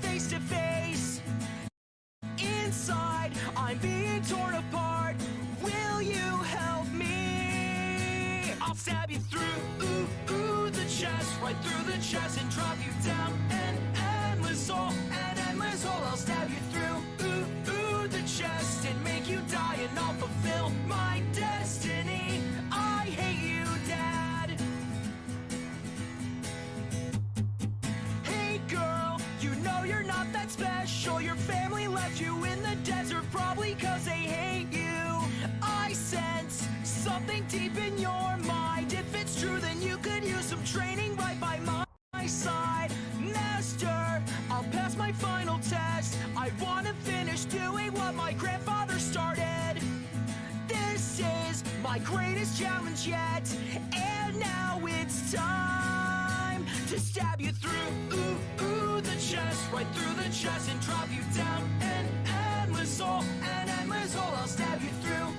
face to face. Inside, I'm being torn apart. Will you help me? I'll stab you through the chest, right through the chest, and drop you down an endless hole, I'll stab you through the chest and make you die, and I'll fulfill my destiny. I hate you, Dad. Hey girl, you know you're not that special. Your family left you in the desert, probably cause they hate you. I sense something deep in your mind. If it's true, then you could use some training right by my side. Master, I'll pass my final test. I wanna finish doing what my grandfather started. This is my greatest challenge yet, and now it's time to stab you through the chest, right through the chest, and drop you down an endless hole, I'll stab you through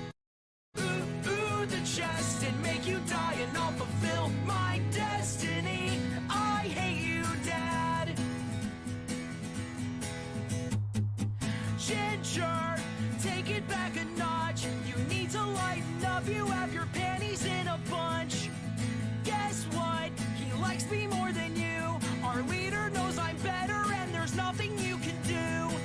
the chest and make you die, and I'll fulfill my destiny. I hate you, Dad. Ginger, take it back a notch. You need to lighten up, you have your panties in a bunch. Guess what? He likes me more than you. Our leader knows I'm better, and there's nothing you can do.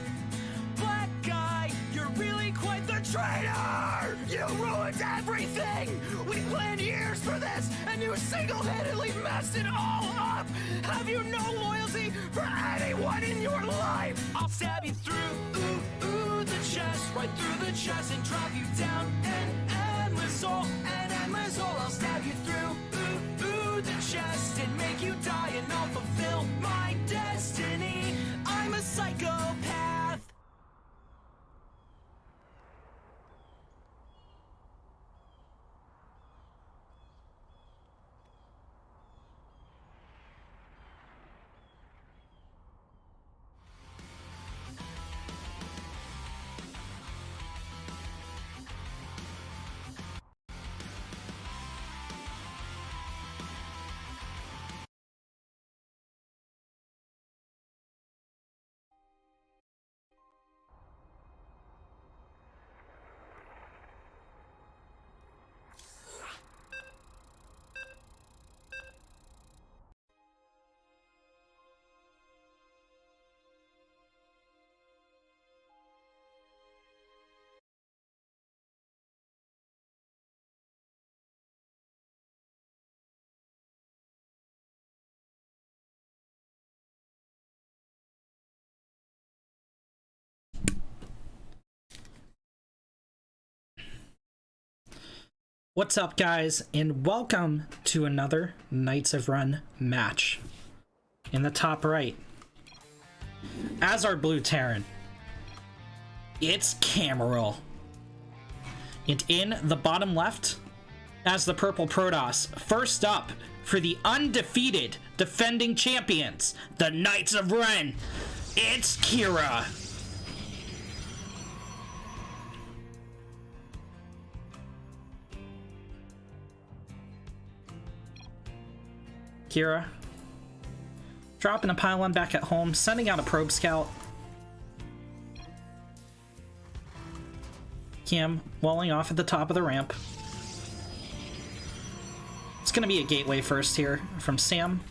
Black guy, you're really quite the traitor! You ruined everything! We planned years for this, and you single-handedly messed it all up! Have you no loyalty for anyone in your life? I'll stab you through the chest, right through the chest, and drop you down an endless hole, I'll stab you through the chest and make you die, and I'll fulfill my destiny. I'm a psychopath. What's up, guys, and welcome to another Knights of Ren match. In the top right, as our blue Terran, it's Camaril. And in the bottom left, as the purple Protoss, first up for the undefeated defending champions, the Knights of Ren, it's Kira. Kira dropping a pylon back at home, sending out a probe scout. Cam walling off at the top of the ramp. It's gonna be a gateway first here from Sam.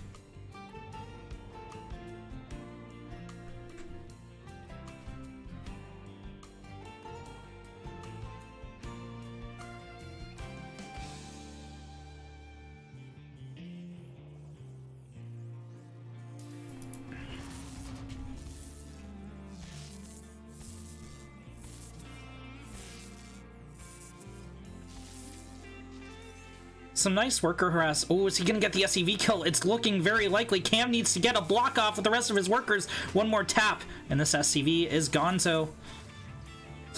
Some nice worker harass. Oh, is he gonna get the SCV kill? It's looking very likely. Cam needs to get a block off with the rest of his workers. One more tap, and this SCV is gonzo.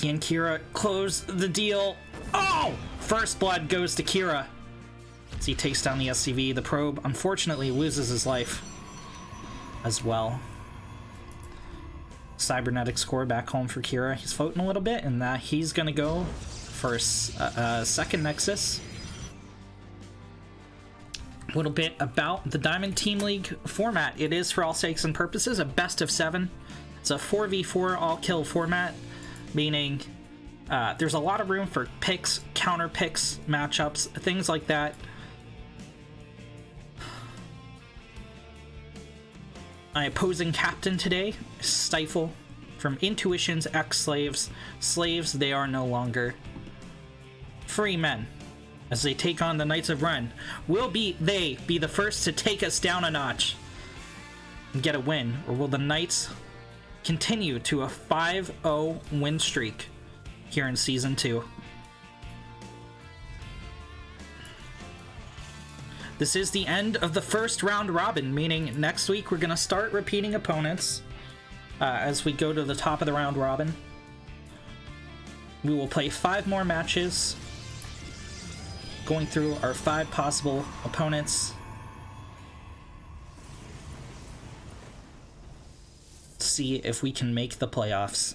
Can Kira close the deal? Oh! First blood goes to Kira as he takes down the SCV. The probe, unfortunately, loses his life as well. Cybernetic score back home for Kira. He's floating a little bit, and he's gonna go for a second Nexus. A little bit about the Diamond Team League format. It is, for all sakes and purposes, a best of 7 It's a 4v4 all-kill format, meaning there's a lot of room for picks, counter picks, matchups, things like that. My opposing captain today is Stifle from Intuition's ex-slaves. Slaves, they are no longer. Free men. As they take on the Knights of Ren. Will they be the first to take us down a notch and get a win? Or will the Knights continue to a 5-0 win streak here in Season 2? This is the end of the first round robin, meaning next week we're going to start repeating opponents as we go to the top of the round robin. We will play 5 more matches, going through our 5 possible opponents. See if we can make the playoffs.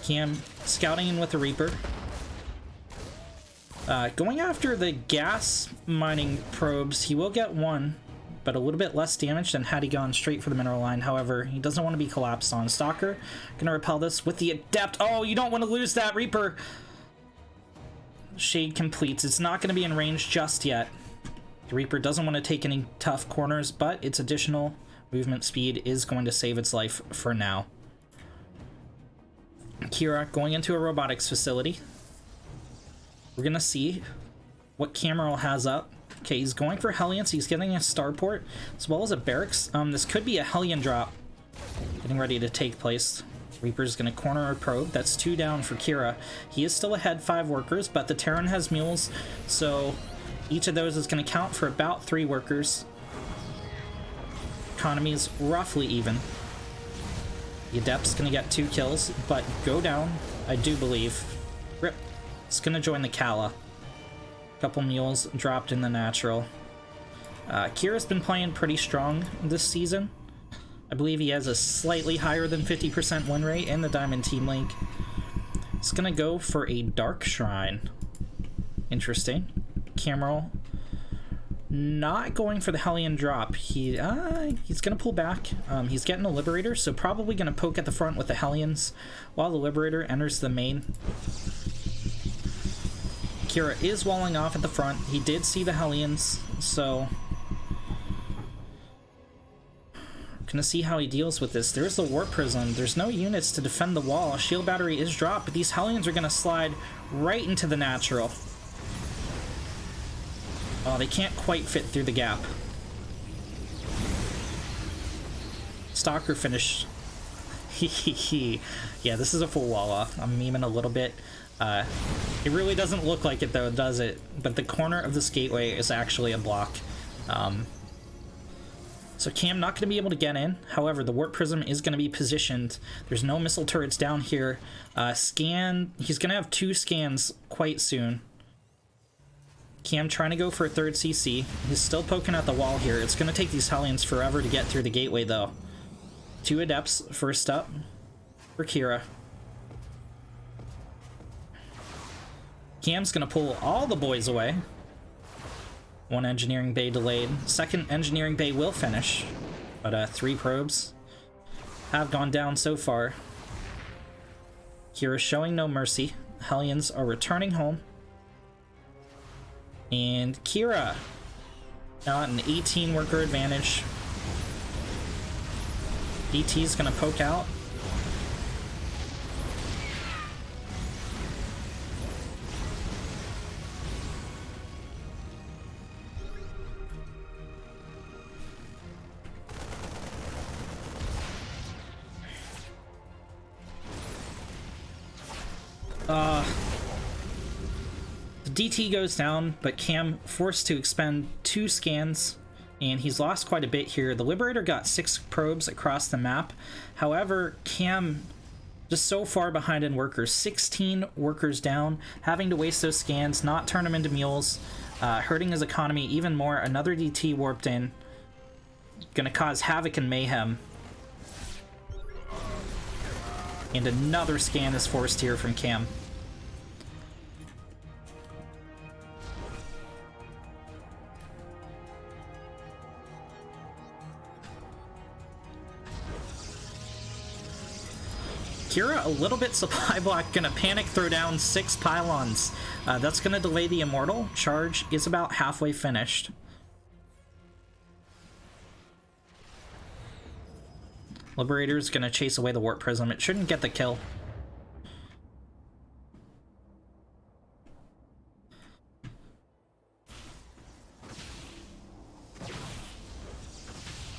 Cam scouting in with the Reaper. Going after the gas mining probes, he will get 1, but a little bit less damage than had he gone straight for the mineral line. However, he doesn't want to be collapsed on. Stalker gonna repel this with the Adept. Oh, you don't want to lose that, Reaper! Shade completes. It's not going to be in range just yet. The Reaper doesn't want to take any tough corners, but its additional movement speed is going to save its life for now. Kira going into a robotics facility. We're going to see what Cameron has up. Okay, he's going for Hellions. He's getting a starport as well as a barracks. This could be a Hellion drop getting ready to take place. Reaper's going to corner a probe. That's 2 down for Kira. He is still ahead 5 workers, but the Terran has mules, so each of those is going to count for about 3 workers. Economy's roughly even. The Adept's going to get 2 kills, but go down, I do believe. Rip. It's going to join the Kala. Couple mules dropped in the natural. Kira's been playing pretty strong this season. I believe he has a slightly higher than 50% win rate in the Diamond Team League. It's gonna go for a Dark Shrine. Interesting. Cameron not going for the Hellion drop. He's gonna pull back. He's getting a Liberator, so probably gonna poke at the front with the Hellions while the Liberator enters the main. Kira is walling off at the front. He did see the Hellions, so gonna see how he deals with this. There's the Warp Prism. There's no units to defend the wall. Shield battery is dropped, but these Hellions are gonna slide right into the natural. Oh, they can't quite fit through the gap. Stalker finished. Yeah, this is a full wall off. I'm memeing a little bit. It really doesn't look like it though, does it? But the corner of this gateway is actually a block. So Cam not going to be able to get in. However, the Warp Prism is going to be positioned. There's no missile turrets down here. Scan. He's going to have 2 scans quite soon. Cam trying to go for a 3rd CC. He's still poking at the wall here. It's going to take these Hellions forever to get through the gateway, though. 2 Adepts first up for Kira. Cam's going to pull all the boys away. 1 engineering bay delayed. 2nd engineering bay will finish, but 3 probes have gone down so far. Kira's showing no mercy. Hellions are returning home. And Kira now at an 18 worker advantage. DT's gonna poke out. The DT goes down, but Cam forced to expend 2 scans, and he's lost quite a bit here. The Liberator got 6 probes across the map. However, Cam just so far behind in workers. 16 workers down, having to waste those scans, not turn them into mules, hurting his economy even more. Another DT warped in, gonna cause havoc and mayhem. And another scan is forced here from Cam. Kira a little bit supply block, gonna panic throw down 6 pylons. That's gonna delay the Immortal. Charge is about halfway finished. Liberator is gonna chase away the Warp Prism. It shouldn't get the kill.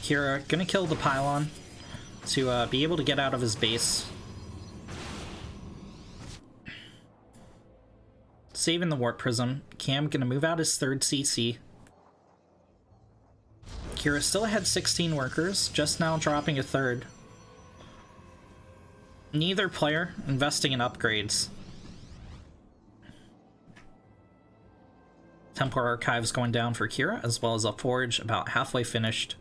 Kira gonna kill the pylon to be able to get out of his base. Saving the Warp Prism. Cam gonna move out his 3rd CC. Kira still had 16 workers, just now dropping a 3rd. Neither player investing in upgrades. Templar Archives going down for Kira, as well as a Forge about halfway finished.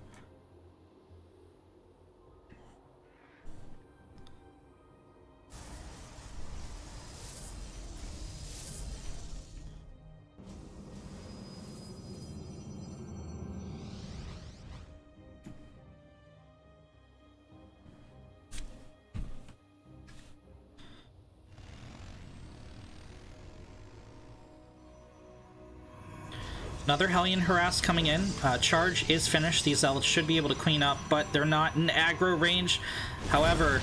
Another Hellion Harass coming in. Charge is finished. These Zealots should be able to clean up, but they're not in aggro range. However,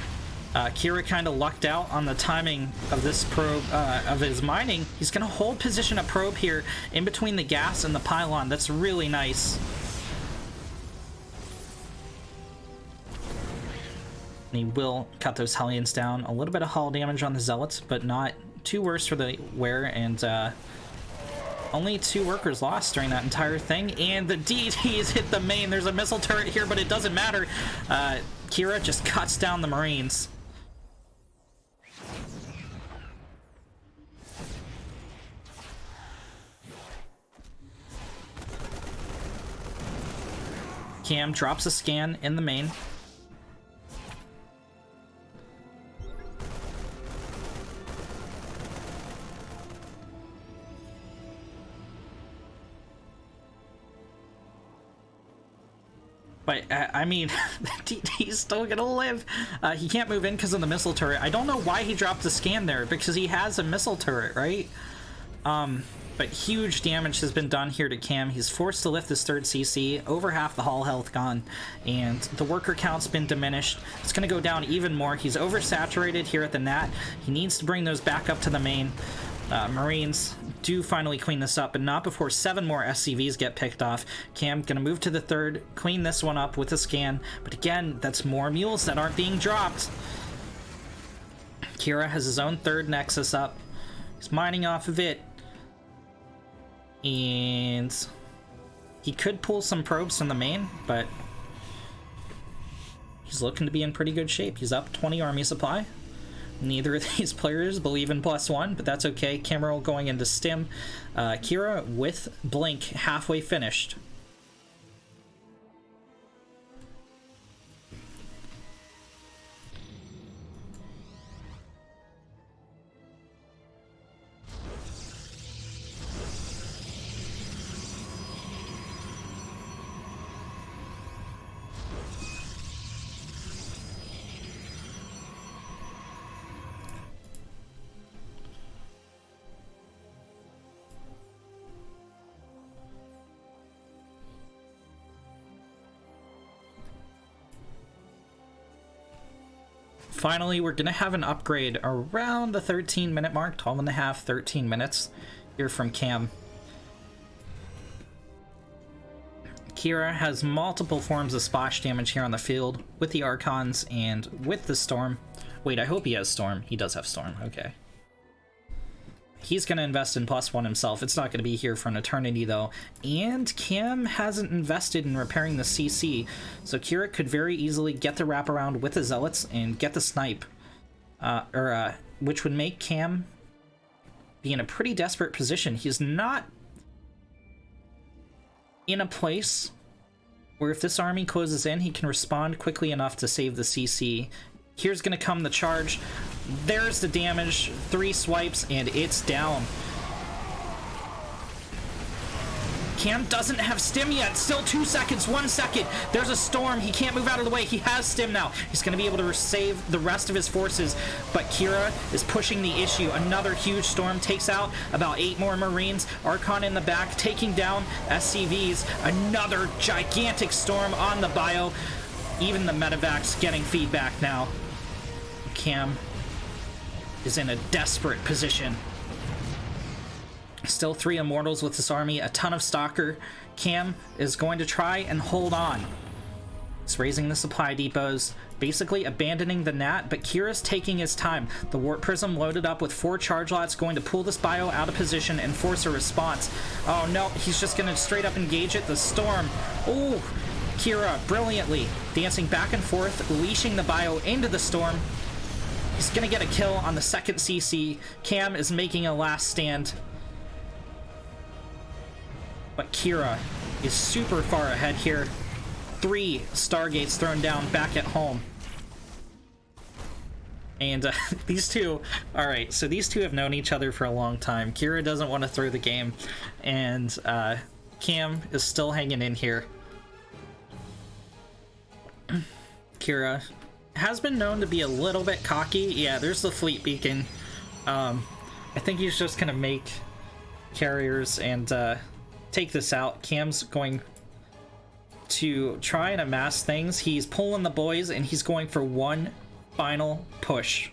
Kira kind of lucked out on the timing of this probe, of his mining. He's going to hold position a probe here in between the gas and the pylon. That's really nice. And he will cut those Hellions down. A little bit of hull damage on the Zealots, but not too worse for the wear, and only 2 workers lost during that entire thing, and the DTs hit the main. There's a missile turret here, but it doesn't matter. Kira just cuts down the Marines. Cam drops a scan in the main. But, I mean, he's still gonna live. He can't move in because of the missile turret. I don't know why he dropped the scan there, because he has a missile turret, right? But huge damage has been done here to Cam. He's forced to lift his 3rd CC, over half the hull health gone, and the worker count's been diminished. It's gonna go down even more. He's oversaturated here at the Nat. He needs to bring those back up to the main. Marines do finally clean this up, but not before 7 more SCVs get picked off. Cam gonna move to the 3rd, clean this one up with a scan, but again, that's more mules that aren't being dropped. Kira has his own 3rd Nexus up. He's mining off of it, and he could pull some probes from the main, but he's looking to be in pretty good shape. He's up 20 army supply. Neither of these players believe in +1, but that's okay. Cameron going into stim. Kira with Blink halfway finished. Finally, we're gonna have an upgrade around the 13-minute mark, 12 and a half, 13 minutes here from Cam. Kira has multiple forms of splash damage here on the field with the Archons and with the Storm. Wait, I hope he has Storm. He does have Storm, okay. He's going to invest in +1 himself. It's not going to be here for an eternity, though. And Cam hasn't invested in repairing the CC, so Kira could very easily get the wraparound with the Zealots and get the snipe. Which would make Cam be in a pretty desperate position. He's not in a place where if this army closes in, he can respond quickly enough to save the CC. Here's gonna come the charge. There's the damage. 3 swipes, and it's down. Cam doesn't have stim yet. Still 2 seconds, 1 second. There's a storm. He can't move out of the way. He has stim now. He's going to be able to save the rest of his forces, but Kira is pushing the issue. Another huge storm takes out about 8 more Marines. Archon in the back taking down SCVs. Another gigantic storm on the bio. Even the medevac's getting feedback now. Cam is in a desperate position. Still 3 Immortals with this army, a ton of Stalker. Cam is going to try and hold on. He's raising the supply depots, basically abandoning the Nat, but Kira's taking his time. The Warp Prism loaded up with 4 charge lots, going to pull this bio out of position and force a response. Oh no, he's just going to straight up engage it. The Storm. Oh, Kira brilliantly dancing back and forth, leashing the bio into the Storm. He's going to get a kill on the second CC. Cam is making a last stand. But Kira is super far ahead here. 3 Stargates thrown down back at home. And these two, alright, so these two have known each other for a long time. Kira doesn't want to throw the game, and Cam is still hanging in here. Kira has been known to be a little bit cocky. Yeah, there's the fleet beacon. I think he's just gonna make carriers and take this out. Cam's going to try and amass things. He's pulling the boys and he's going for one final push.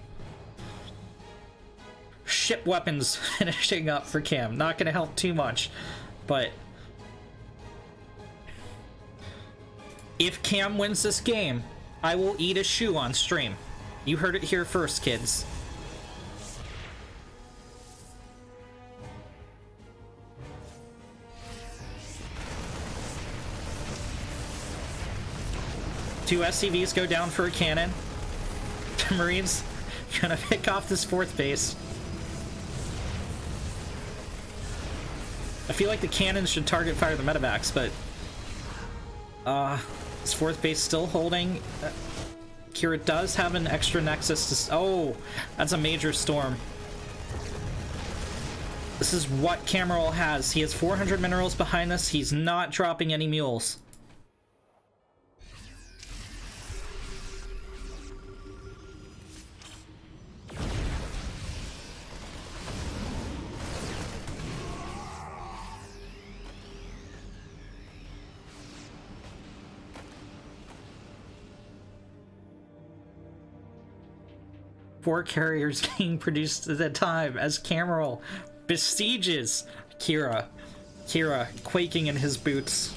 Ship weapons finishing up for Cam. Not going to help too much, but if Cam wins this game, I will eat a shoe on stream. You heard it here first, kids. Two SCVs go down for a cannon. The Marines gonna pick off this 4th base. I feel like the cannons should target fire the medevacs, but this 4th base still holding. Kira does have an extra nexus to... Oh, that's a major storm. This is what Cameron has. He has 400 minerals behind this. He's not dropping any mules. Four carriers being produced at a time as Cameron besieges Kira. Kira quaking in his boots,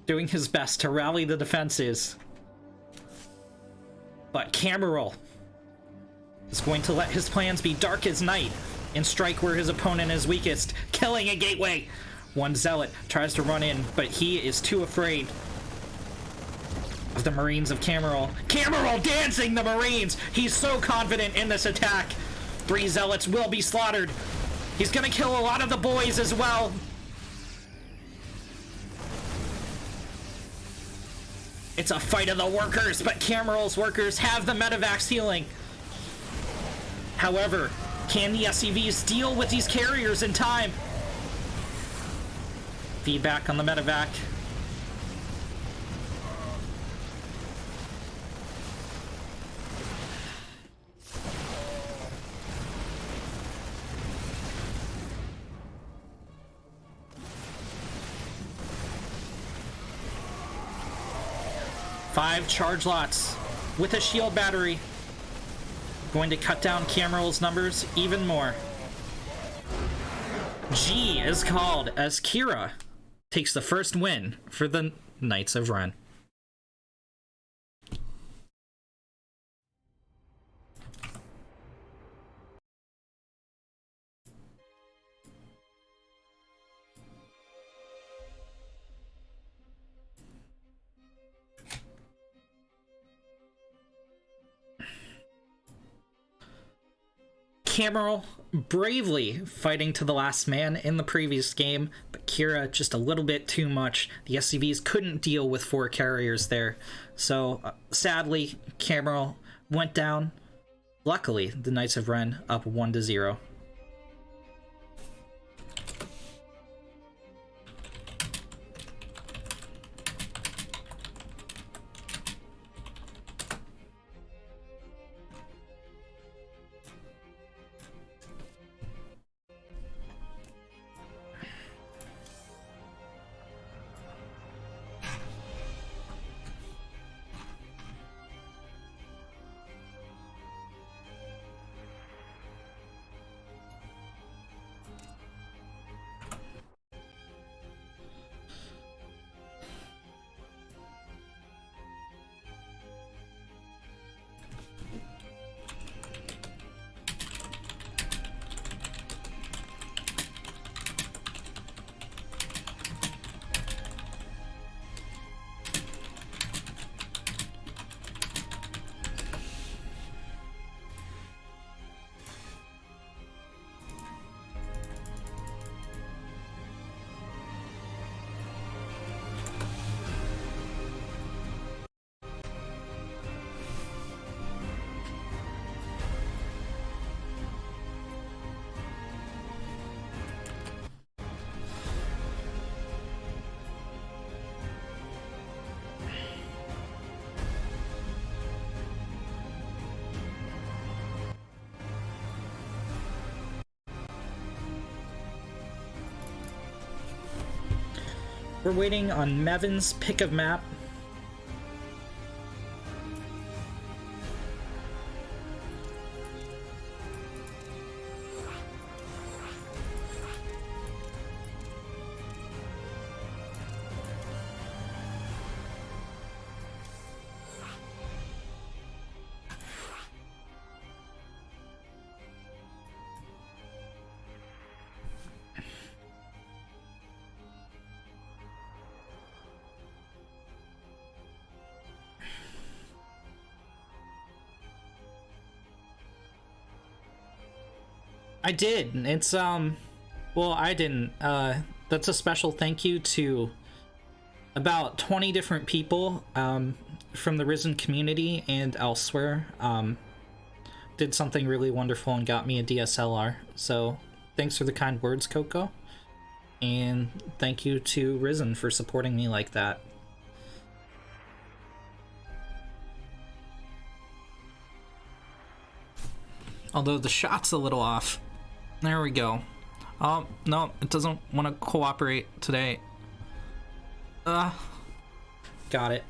doing his best to rally the defenses. But Cameron is going to let his plans be dark as night and strike where his opponent is weakest, killing a gateway. One Zealot tries to run in, but he is too afraid of the Marines of Cameron. Cameron dancing the Marines! He's so confident in this attack. 3 Zealots will be slaughtered. He's gonna kill a lot of the boys as well. It's a fight of the workers, but Cameron's workers have the medevacs healing. However, can the SCVs deal with these carriers in time? Feedback on the medevac. Five charge lots with a shield battery. Going to cut down Cameron's numbers even more. G is called as Kira takes the first win for the Knights of Ren. Cameron bravely fighting to the last man in the previous game, but Kira just a little bit too much. The SCVs couldn't deal with 4 carriers there, so sadly Cameron went down. Luckily, the Knights of Ren up 1-0. We're waiting on Mevin's pick of map. I did. It's well, I didn't. That's a special thank you to about 20 different people from the Risen community and elsewhere. Did something really wonderful and got me a DSLR. So thanks for the kind words, Coco. And thank you to Risen for supporting me like that. Although the shot's a little off. There we go. Oh, no, it doesn't want to cooperate today. Got it.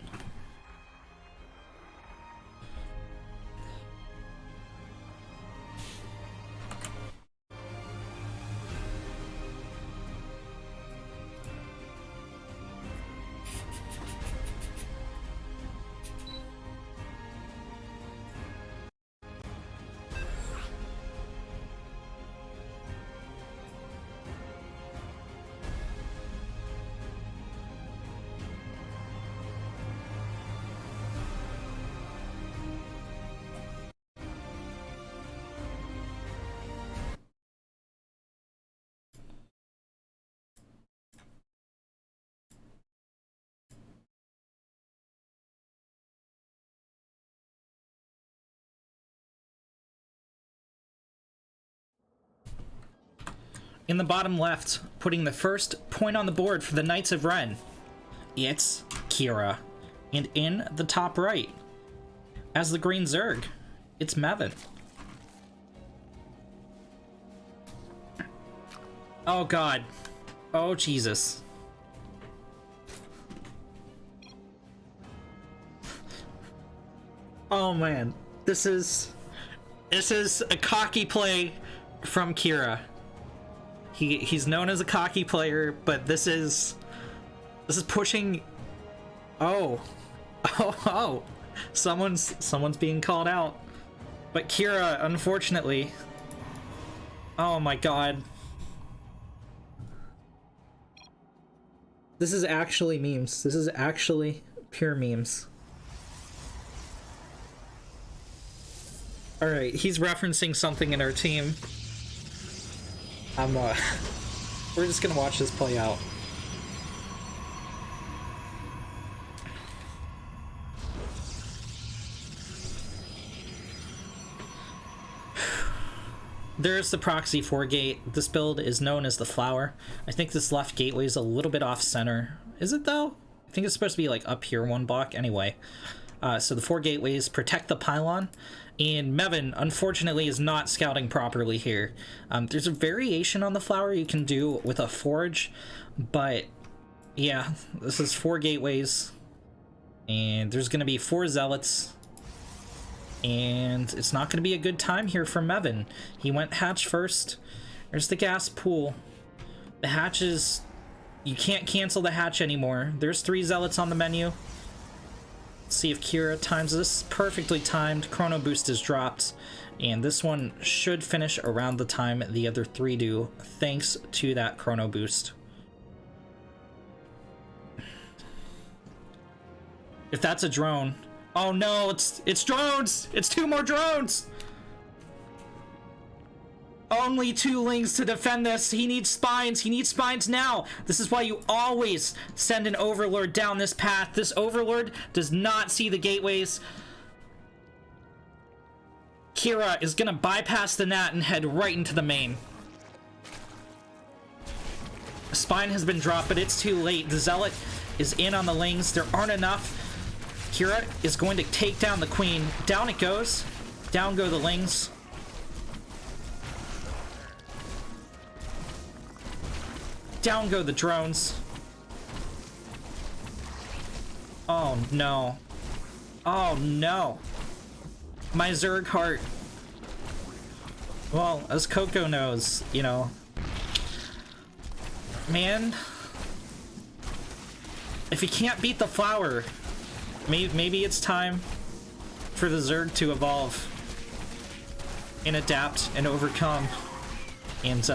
In the bottom left, putting the first point on the board for the Knights of Ren, it's Kira. And in the top right, as the green Zerg, it's Mevin. Oh god. Oh Jesus. Oh man. This is a cocky play from Kira. He's known as a cocky player, but this is pushing. Oh. Someone's being called out. But Kira, unfortunately. Oh my god. This is actually memes. This is actually pure memes. Alright, he's referencing something in our team. We're just gonna watch this play out. There's the proxy 4 gate. This build is known as the flower. I think this left gateway is a little bit off center. Is it though? I think it's supposed to be like up here 1 block. Anyway, so the 4 gateways protect the pylon. And Mevin, unfortunately, is not scouting properly here. There's a variation on the flower you can do with a forge, but yeah, this is 4 gateways, and there's going to be 4 zealots, and it's not going to be a good time here for Mevin. He went hatch first. There's the gas pool. The hatch is... You can't cancel the hatch anymore. There's 3 zealots on the menu. See if Kira times this. Perfectly timed. Chrono boost is dropped, and this one should finish around the time the other 3 do, thanks to that chrono boost. If that's a drone. Oh no, it's drones! It's 2 more drones! Only 2 lings to defend this. He needs spines. He needs spines now. This is why you always send an overlord down this path. This overlord does not see the gateways. Kira is gonna bypass the Nat and head right into the main. A spine has been dropped, but it's too late. The zealot is in on the lings. There aren't enough. Kira is going to take down the queen. Down it goes. Down go the lings. Down go the drones. Oh no. Oh no. My Zerg heart. Well, as Coco knows, you know. Man. If you can't beat the flower, maybe it's time for the Zerg to evolve and adapt and overcome. And,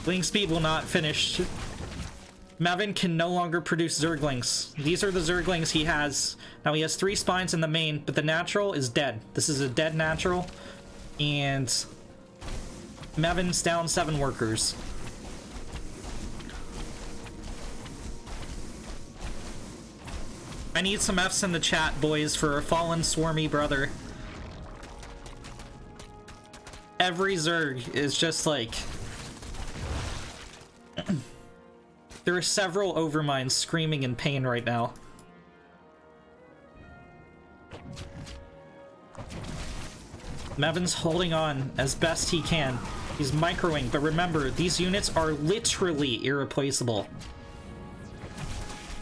Link speed will not finish. Mevin can no longer produce Zerglings. These are the Zerglings he has. Now he has 3 spines in the main, but the natural is dead. This is a dead natural. And Mevin's down 7 workers. I need some Fs in the chat, boys, for a fallen swarmy brother. Every Zerg is just like... There are several Overminds screaming in pain right now. Mevin's holding on as best he can. He's microing, but remember, these units are literally irreplaceable.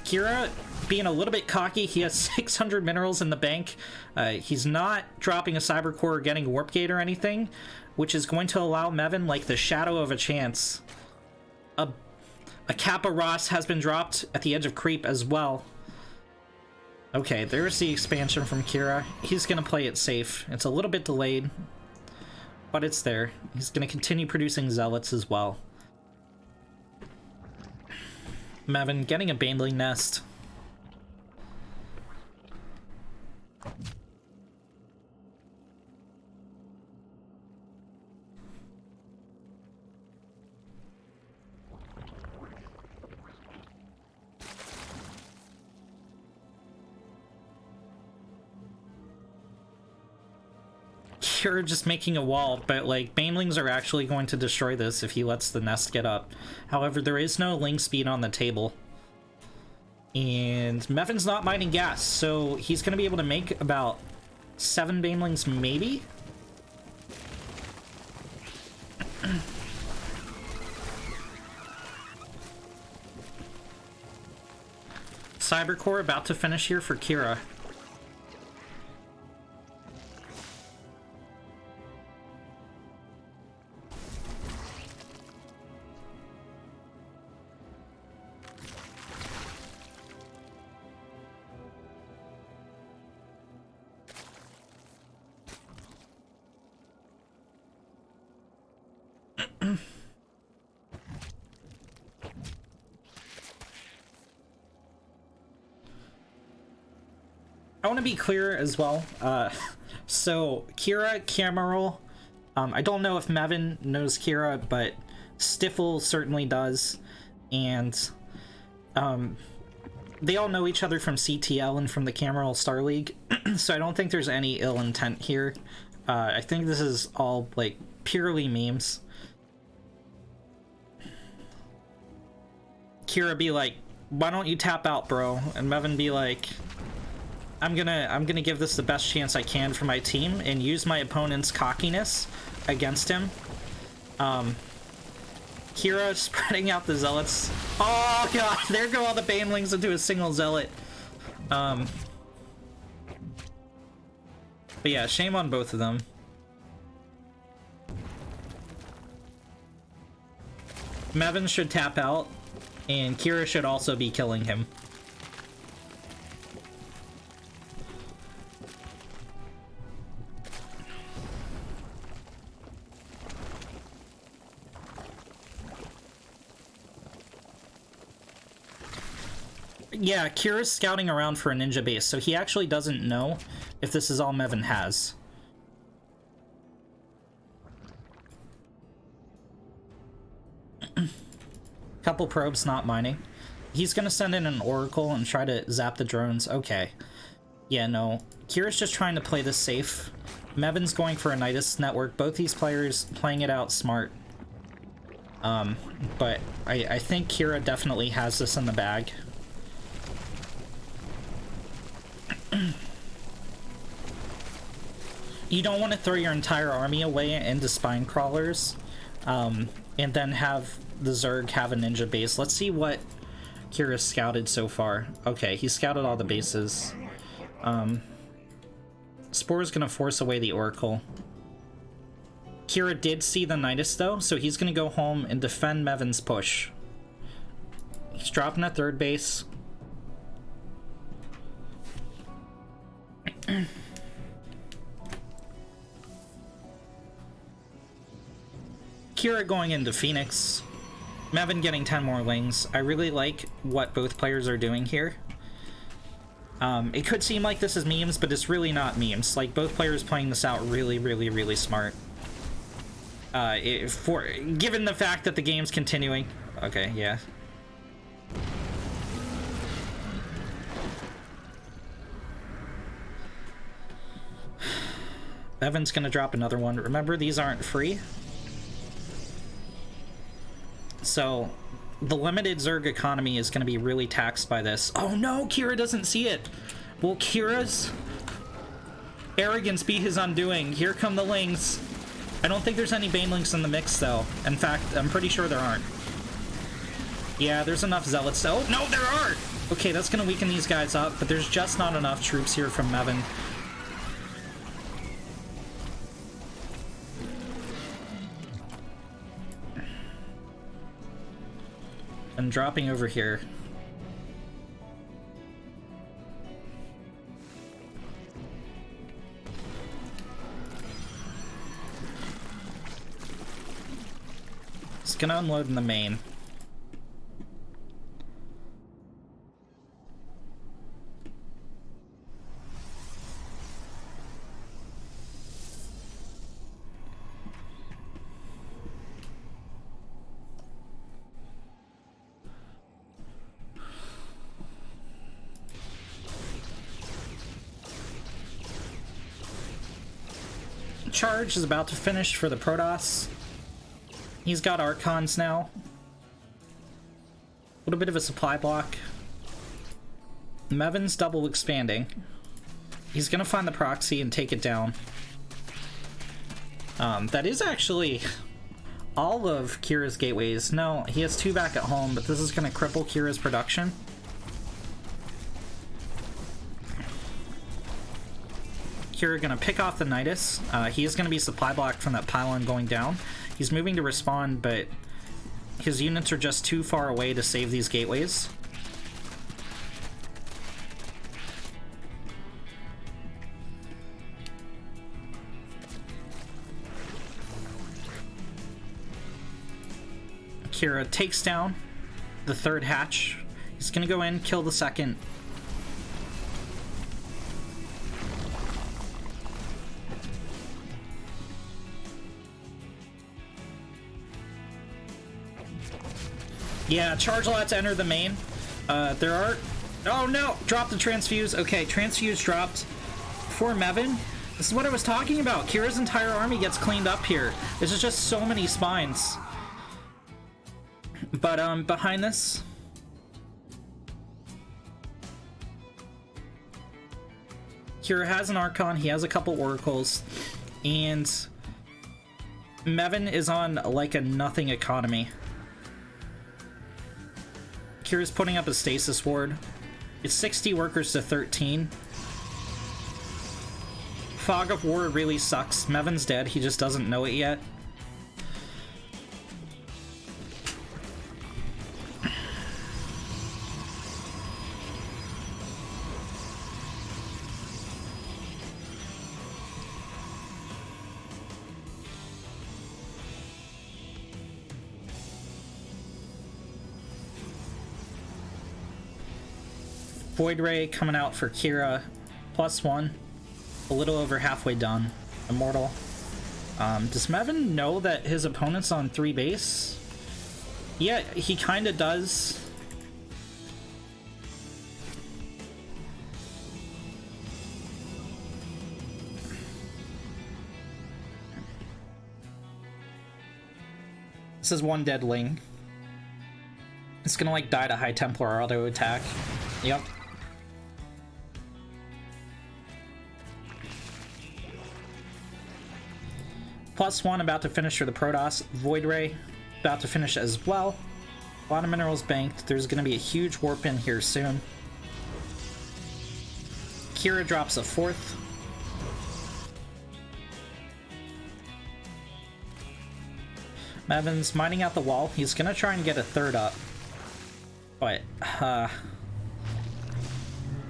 Kira, being a little bit cocky, he has 600 minerals in the bank. He's not dropping a Cyber Core or getting Warp Gate or anything, which is going to allow Mevin, like, the shadow of a chance. A Kappa Ross has been dropped at the edge of creep as well. Okay, there's the expansion from Kira. He's gonna play it safe. It's a little bit delayed, but it's there. He's gonna continue producing Zealots as well. Mevin getting a Baneling Nest. Kira just making a wall, but like Banelings are actually going to destroy this if he lets the nest get up. However, there is no Link speed on the table. And Mevin's not mining gas, so he's going to be able to make about 7 Banelings maybe? Cybercore about to finish here for Kira. I want to be clear as well. So Kira, Cameral, I don't know if Mevin knows Kira, but Stifle certainly does, and they all know each other from CTL and from the Cameral Star League, so I don't think there's any ill intent here. I think this is all like purely memes. Kira be like, "Why don't you tap out, bro?" And Mevin be like, I'm gonna give this the best chance I can for my team and use my opponent's cockiness against him. Kira spreading out the Zealots. Oh god, there go all the Banelings into a single Zealot. But yeah, shame on both of them. Mevin should tap out, and Kira should also be killing him. Yeah, Kira's scouting around for a ninja base, so he actually doesn't know if this is all Mevin has. Couple probes not mining. He's gonna send in an Oracle and try to zap the drones. Okay. Yeah, no. Kira's just trying to play this safe. Mevin's going for a Nidus network. Both these players playing it out smart. But I think Kira definitely has this in the bag. You don't want to throw your entire army away into spine crawlers, and then have the Zerg have a ninja base. Let's see what Kira's scouted so far? Okay, he scouted all the bases. Spore's gonna force away the Oracle. Kira did see the Nidus though, so he's gonna go home and defend Mevin's push. He's dropping at third base. Kira going into Phoenix. Mevin getting 10 more lings. I really like what both players are doing here. It could seem like this is memes, but it's really not memes. Like, both players playing this out really, really, really smart. Given the fact that the game's continuing. Okay, yeah. Evan's gonna drop another one. Remember, these aren't free. So, the limited Zerg economy is going to be really taxed by this. Oh no, Kira doesn't see it. Will Kira's arrogance be his undoing? Here come the lings. I don't think there's any Banelings in the mix though. In fact, I'm pretty sure there aren't. Yeah, there's enough Zealots. Oh, no, there are! Okay, that's going to weaken these guys up, but there's just not enough troops here from Mevin. And dropping over here. It's gonna unload in the main. Charge is about to finish for the Protoss. He's got Archons now. A little bit of a supply block. Mevin's double expanding. He's gonna find the proxy and take it down. That is actually all of Kira's gateways. No, he has 2 back at home, but this is gonna cripple Kira's production. Kira gonna pick off the Nidus. He is gonna be supply blocked from that pylon going down. He's moving to respond, but his units are just too far away to save these gateways. Kira takes down the 3rd hatch. He's gonna go in, kill the 2nd. Yeah, charge lot to enter the main. There are... Oh no! Drop the transfuse. Okay, transfuse dropped for Mevin. This is what I was talking about. Kira's entire army gets cleaned up here. There's just so many spines. But, behind this... Kira has an Archon, he has a couple Oracles, and Mevin is on, like, a nothing economy. Kira's putting up a stasis ward. It's 60 workers to 13. Fog of War really sucks. Mevin's dead, he just doesn't know it yet. Void Ray coming out for Kira, +1, a little over halfway done. Immortal. Does Mevin know that his opponent's on 3 base? Yeah, he kind of does. This is 1 deadling. It's gonna like die to High Templar auto attack. Yep. +1 about to finish for the Protoss. Void Ray about to finish as well. A lot of minerals banked. There's going to be a huge warp in here soon. Kira drops a 4th. Mevin's mining out the wall. He's going to try and get a 3rd up. But,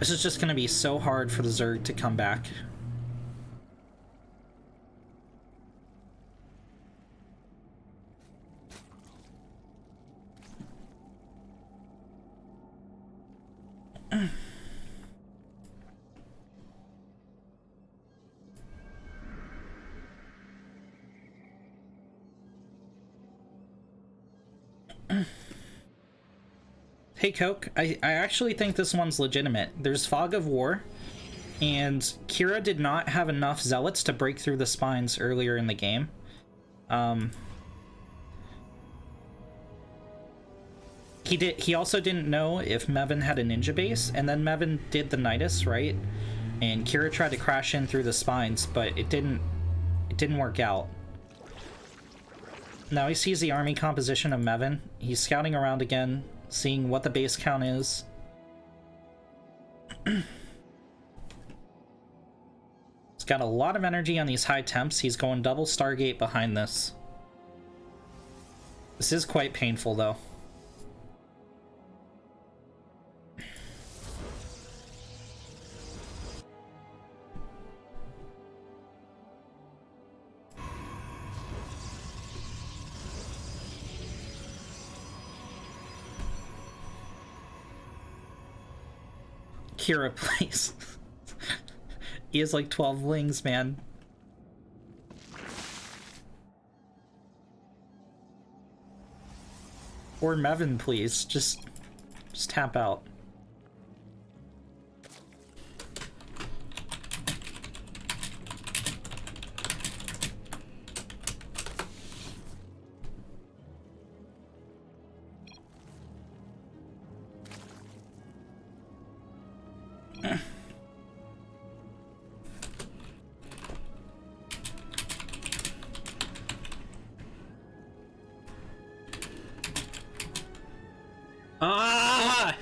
this is just going to be so hard for the Zerg to come back. Hey Coke, I actually think this one's legitimate. There's Fog of War, and Kira did not have enough zealots to break through the spines earlier in the game. He also didn't know if Mevin had a ninja base, and then Mevin did the Nidus, right? And Kira tried to crash in through the spines, but it didn't work out. Now he sees the army composition of Mevin. He's scouting around again, seeing what the base count is. He's got a lot of energy on these high temps. He's going double Stargate behind this. This is quite painful, though. Kira, please. He has like 12 wings, man. Or Mevin, please. Just tap out. Ah!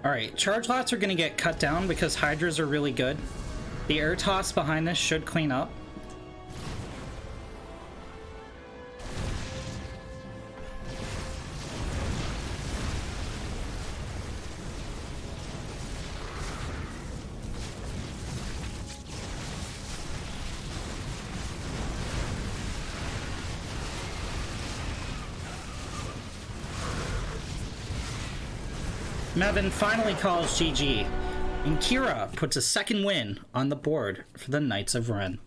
Alright, charge lots are gonna get cut down because Hydras are really good. The air toss behind this should clean up. Mevin finally calls GG, and Kira puts a 2nd win on the board for the Knights of Ren.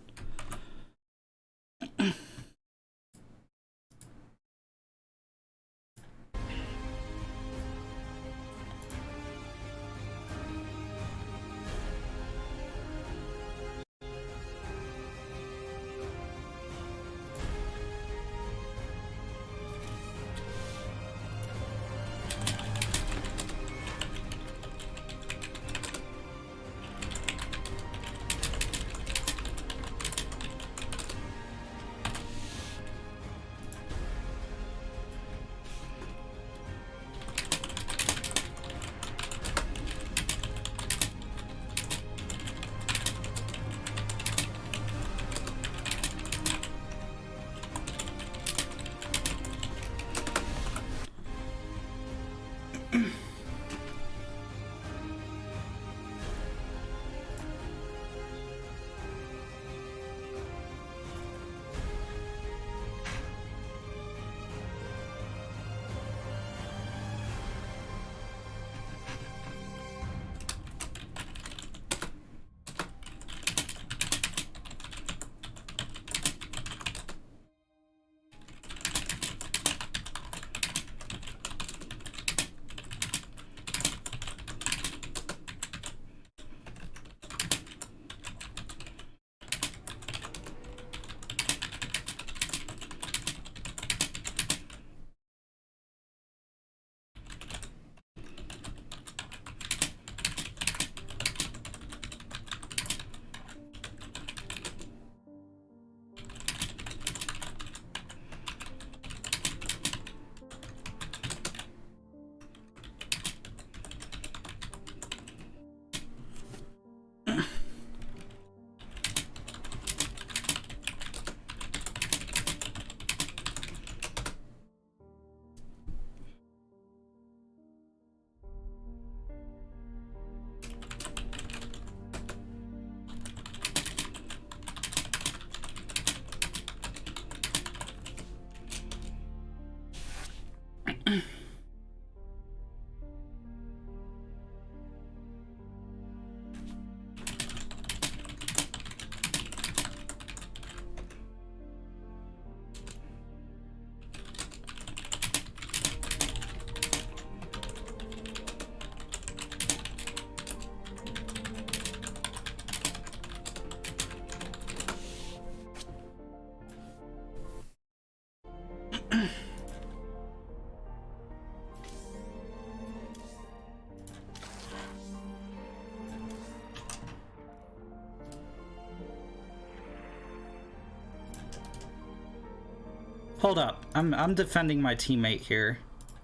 Hold up. I'm defending my teammate here.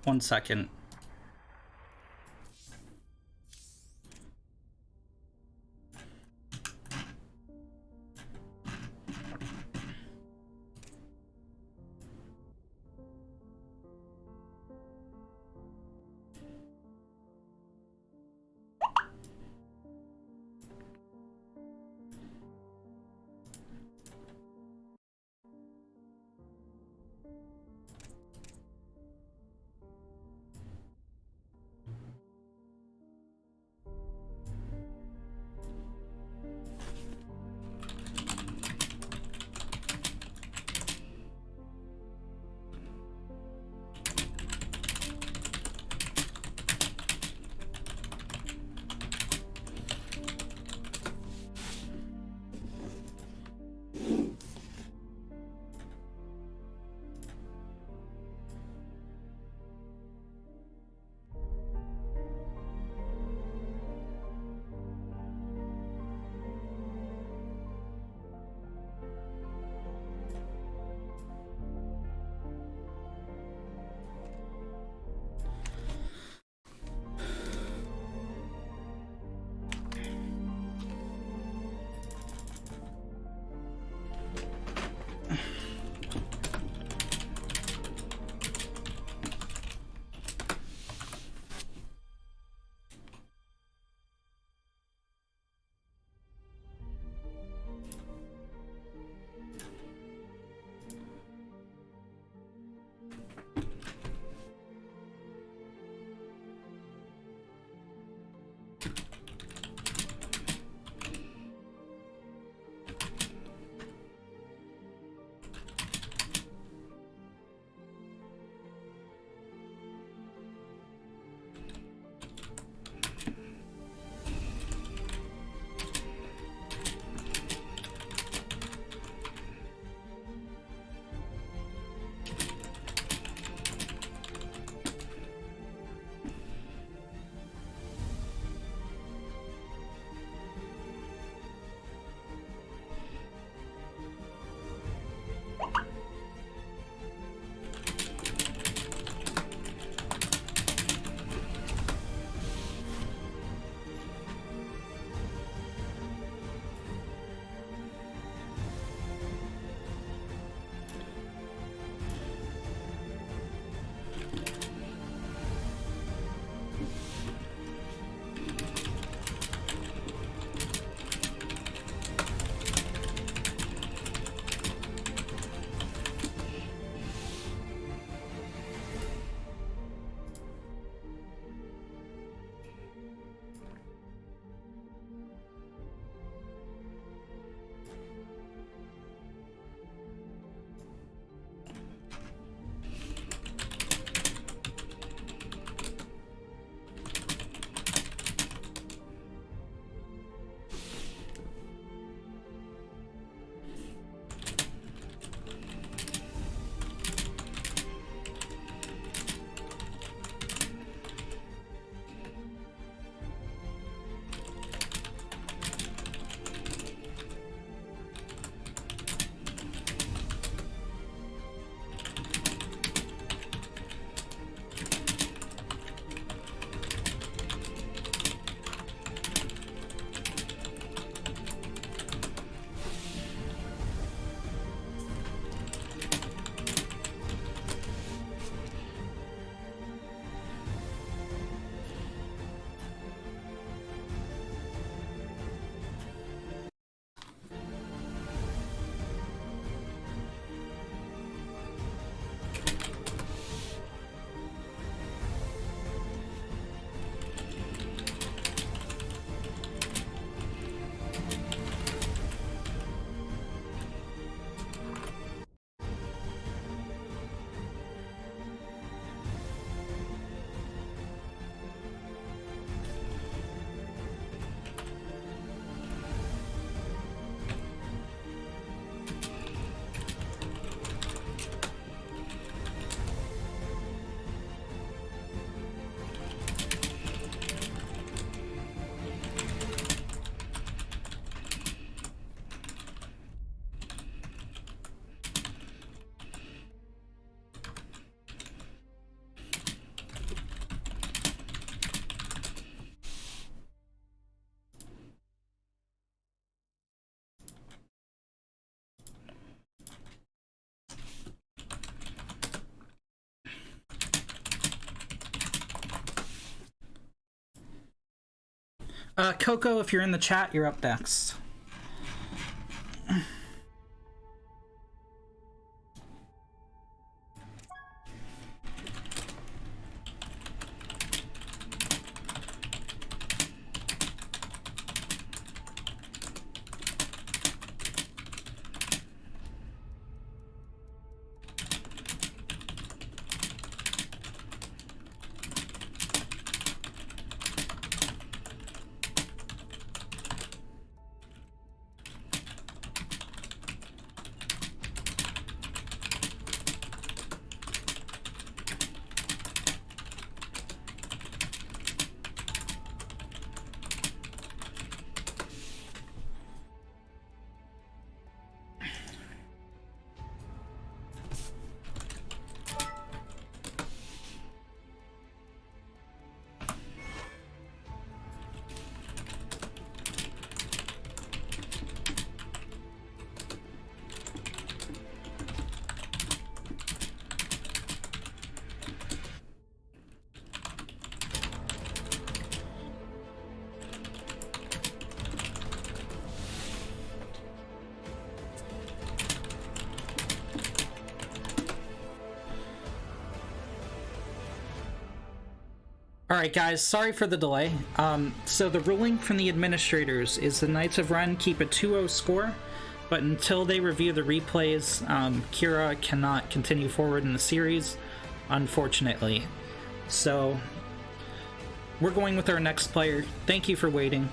1 second. Coco, if you're in the chat, you're up next. Alright guys, sorry for the delay. So the ruling from the administrators is the Knights of Ren keep a 2-0 score, but until they review the replays, Kira cannot continue forward in the series, unfortunately. So we're going with our next player. Thank you for waiting.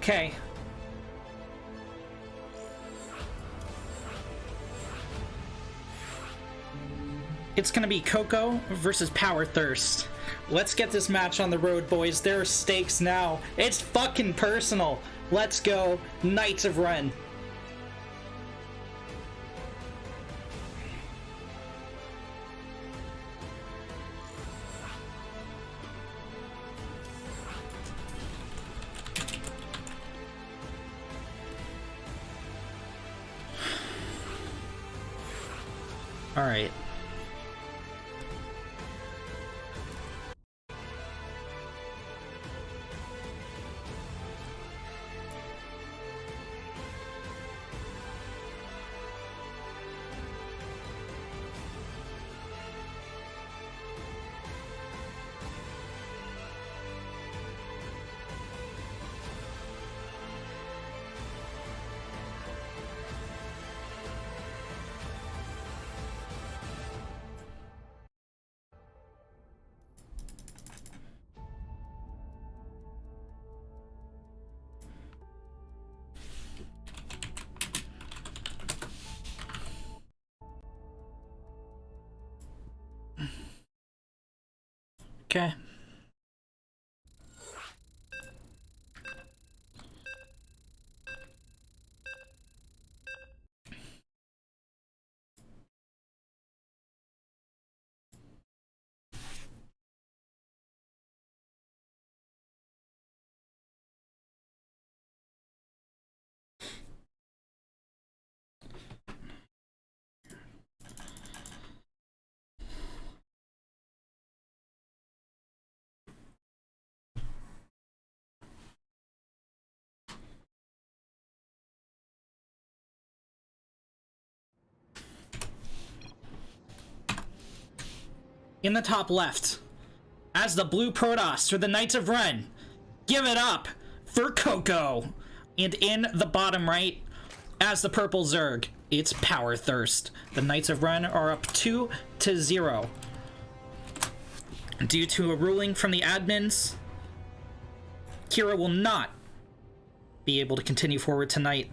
Okay. It's gonna be Coco versus Power Thirst. Let's get this match on the road, boys. There are stakes now. It's fucking personal. Let's go, Knights of Ren. All right. Okay. in the top left, as the blue Protoss for the Knights of Ren, give it up for Coco. And in the bottom right, as the purple Zerg, it's Power Thirst. The Knights of Ren are up 2-0. Due to a ruling from the admins, Kira will not be able to continue forward tonight.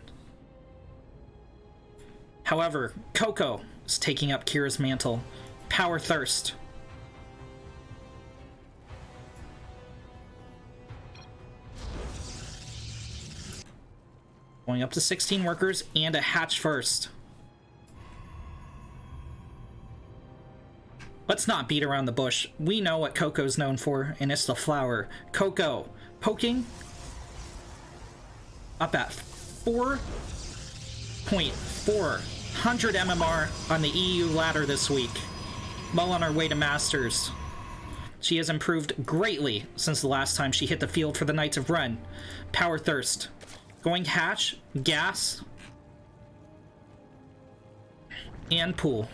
However, Coco is taking up Kira's mantle. Power Thirst. Going up to 16 workers and a hatch first. Let's not beat around the bush. We know what Coco's known for, and it's the flower. Coco poking up at 4.400 MMR on the EU ladder this week, well on her way to Masters. She has improved greatly since the last time she hit the field for the Knights of Ren. Power Thirst. Going hatch, gas, and pool.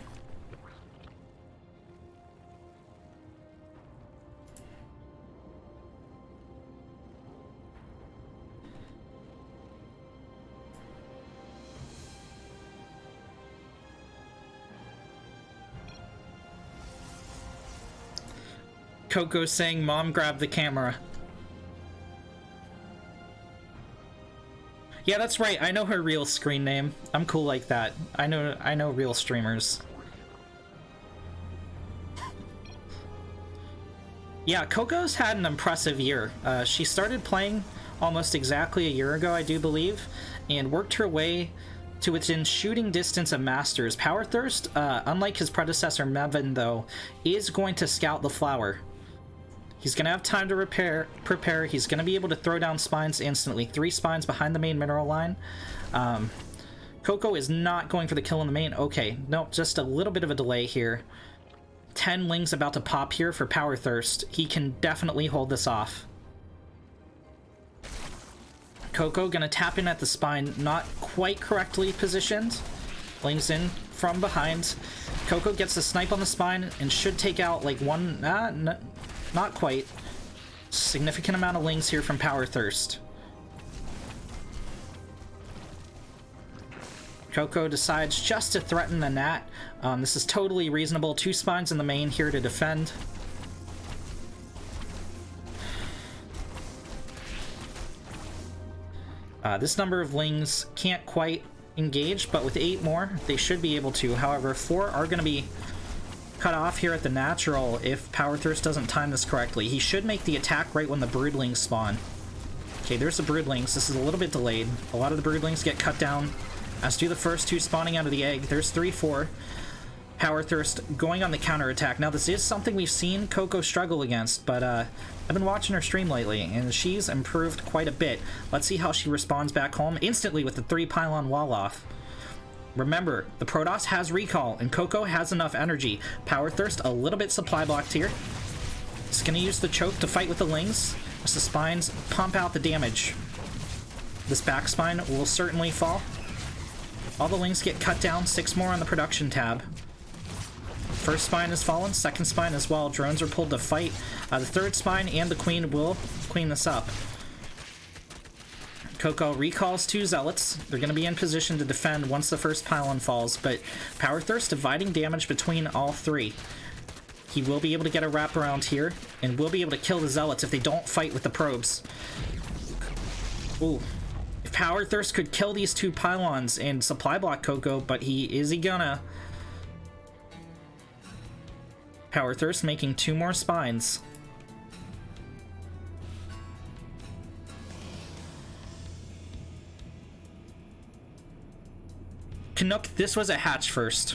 Coco saying, "Mom, grab the camera." Yeah, that's right. I know her real screen name. I'm cool like that. I know real streamers. Yeah, Coco's had an impressive year. She started playing almost exactly a year ago, I do believe, and worked her way to within shooting distance of Masters. Power Thirst, unlike his predecessor Mevin, though, is going to scout the flower. He's going to have time to prepare. He's going to be able to throw down spines instantly. 3 spines behind the main mineral line. Coco is not going for the kill in the main. Okay, no, just a little bit of a delay here. 10 lings about to pop here for Power Thirst. He can definitely hold this off. Coco going to tap in at the spine, not quite correctly positioned. Lings in from behind. Coco gets the snipe on the spine and should take out like one... not quite. Significant amount of lings here from Power Thirst. Coco decides just to threaten the Nat. This is totally reasonable. 2 spines in the main here to defend. This number of lings can't quite engage, but with 8 more, they should be able to. However, 4 are going to be cut off here at the natural if Power Thirst doesn't time this correctly. He should make the attack right when the broodlings spawn. Okay, there's the broodlings. This is a little bit delayed. A lot of the broodlings get cut down, as do the first 2 spawning out of the egg. There's 3-4. Power Thirst going on the counterattack. Now, this is something we've seen Coco struggle against, but I've been watching her stream lately, and she's improved quite a bit. Let's see how she responds back home instantly with the 3 pylon wall off. Remember, the Protoss has recall, and Coco has enough energy. Power Thirst a little bit supply blocked here. He's going to use the choke to fight with the lings, as the spines pump out the damage. This back spine will certainly fall. All the lings get cut down, 6 more on the production tab. First spine has fallen, second spine as well. Drones are pulled to fight. The 3rd spine and the queen will clean this up. Coco recalls 2 zealots. They're going to be in position to defend once the first pylon falls, but Power Thirst dividing damage between all 3. He will be able to get a wraparound here, and will be able to kill the zealots if they don't fight with the probes. Ooh. If Power Thirst could kill these 2 pylons and supply block Coco, but is he gonna? Power Thirst making 2 more spines. Canuck, this was a hatch first.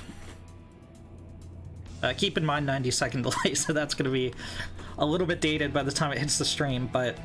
Keep in mind 90-second delay, so that's going to be a little bit dated by the time it hits the stream, but...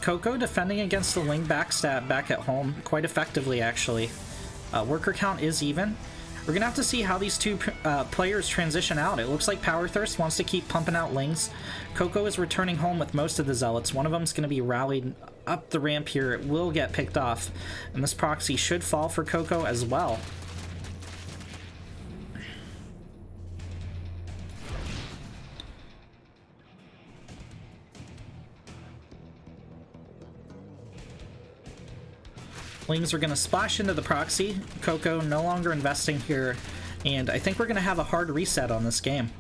Coco defending against the Ling backstab back at home quite effectively, actually. Worker count is even. We're gonna have to see how these two players transition out. It looks like Power Thirst wants to keep pumping out Lings. Coco is returning home with most of the Zealots. One of them's gonna be rallied up the ramp here. It will get picked off, and this proxy should fall for Coco as well. Lings are going to splash into the proxy. Coco no longer investing here, and I think we're going to have a hard reset on this game.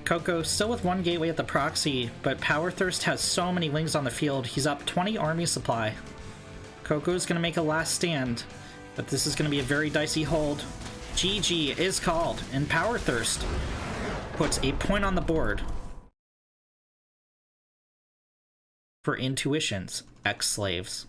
Coco still with one gateway at the proxy, but Power Thirst has so many Lings on the field. He's up 20 army supply. Coco's gonna make a last stand, but this is gonna be a very dicey hold. GG is called, and Power Thirst puts a point on the board for Intuition's Ex-Slaves.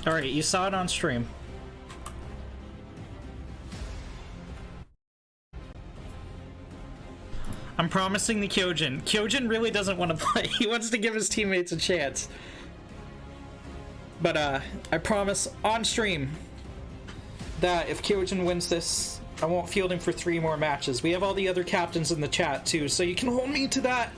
Alright, you saw it on stream. I'm promising the Kyojin. Kyojin really doesn't want to play. He wants to give his teammates a chance. But I promise on stream, that if Kyojin wins this, I won't field him for 3 more matches. We have all the other captains in the chat too, so you can hold me to that.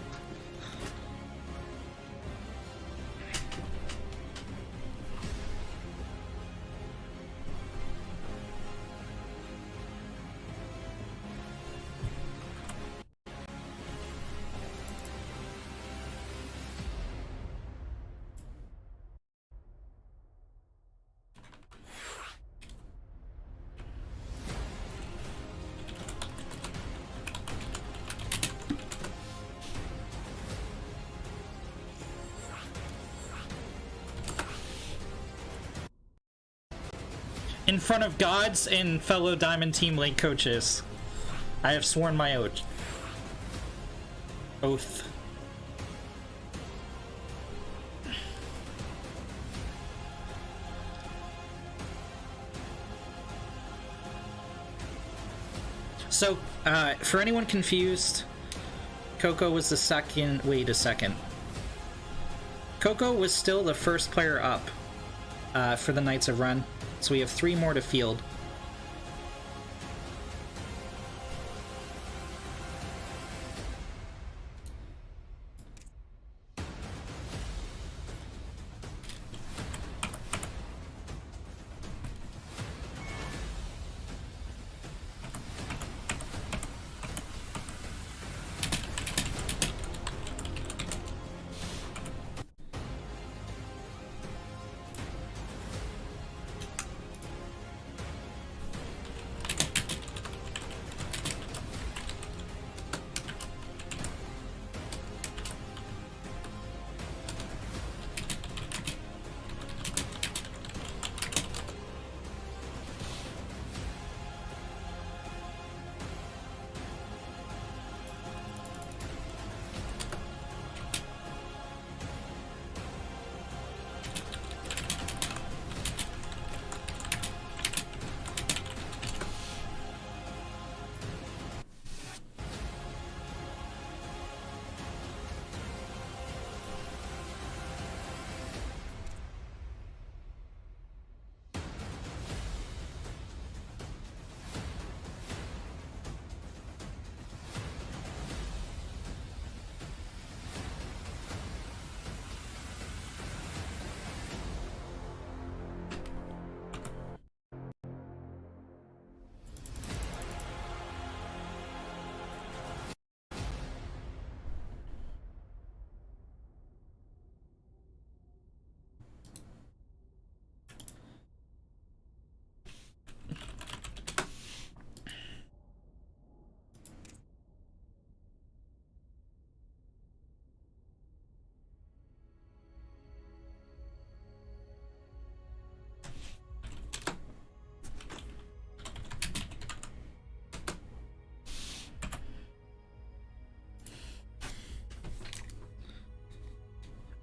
In front of gods and fellow Diamond Team Link coaches, I have sworn my oath. So, for anyone confused, Coco was the second. Wait a second. Coco was still the first player up for the Knights of Ren. So we have 3 more to field.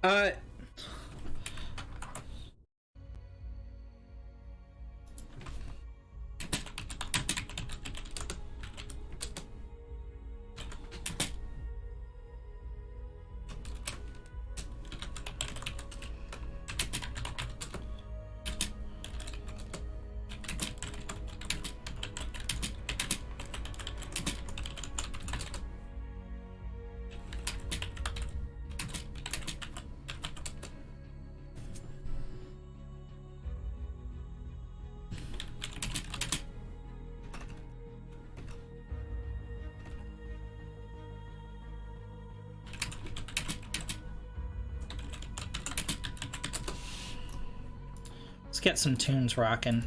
Uh, let's get some tunes rocking.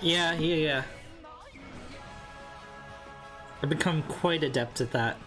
Yeah. I've become quite adept at that.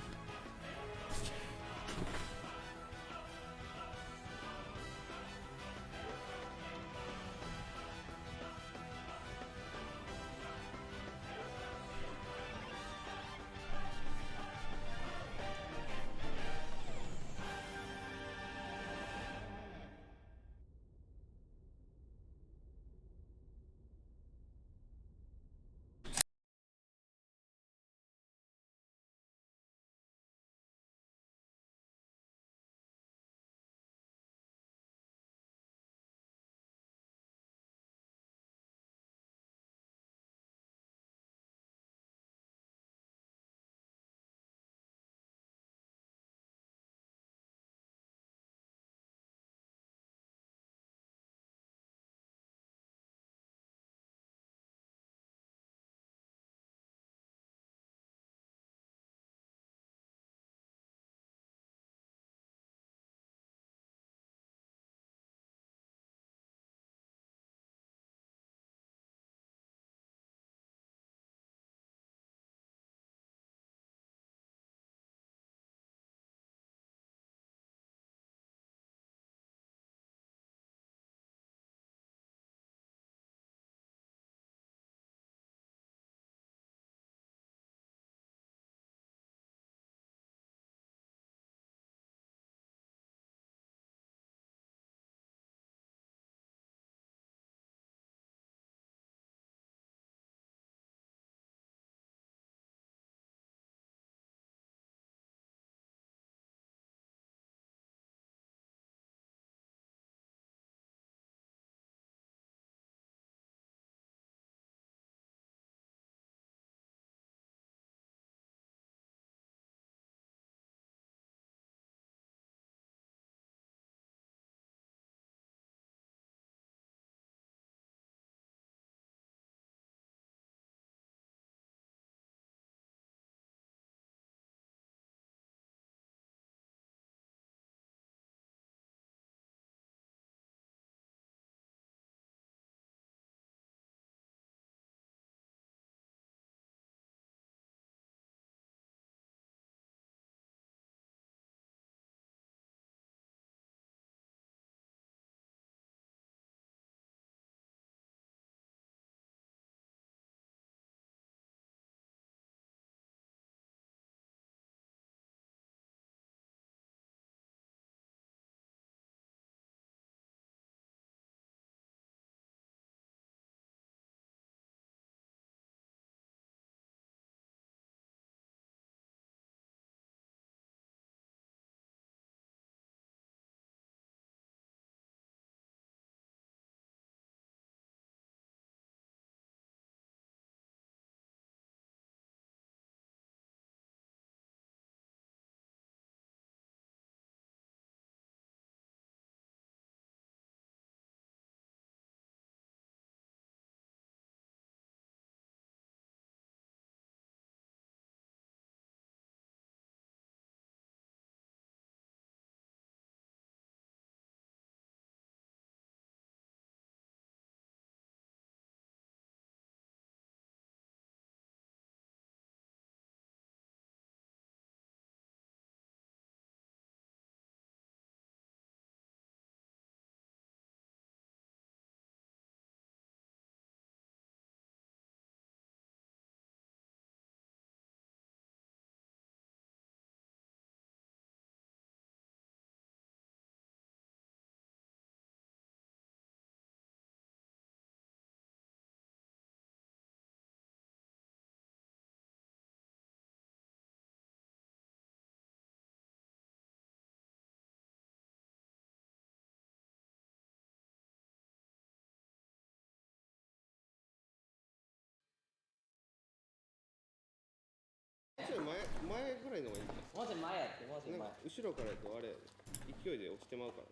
ちょっと前ぐらいの方がいいんじゃないもうちょい前やってもうちょいなんか後ろからやとあれ勢いで落ちてまうから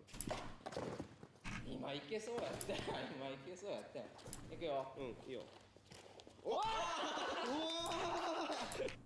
前今いけそうやったよ今いけそうやったよいくようんいいよおっうわー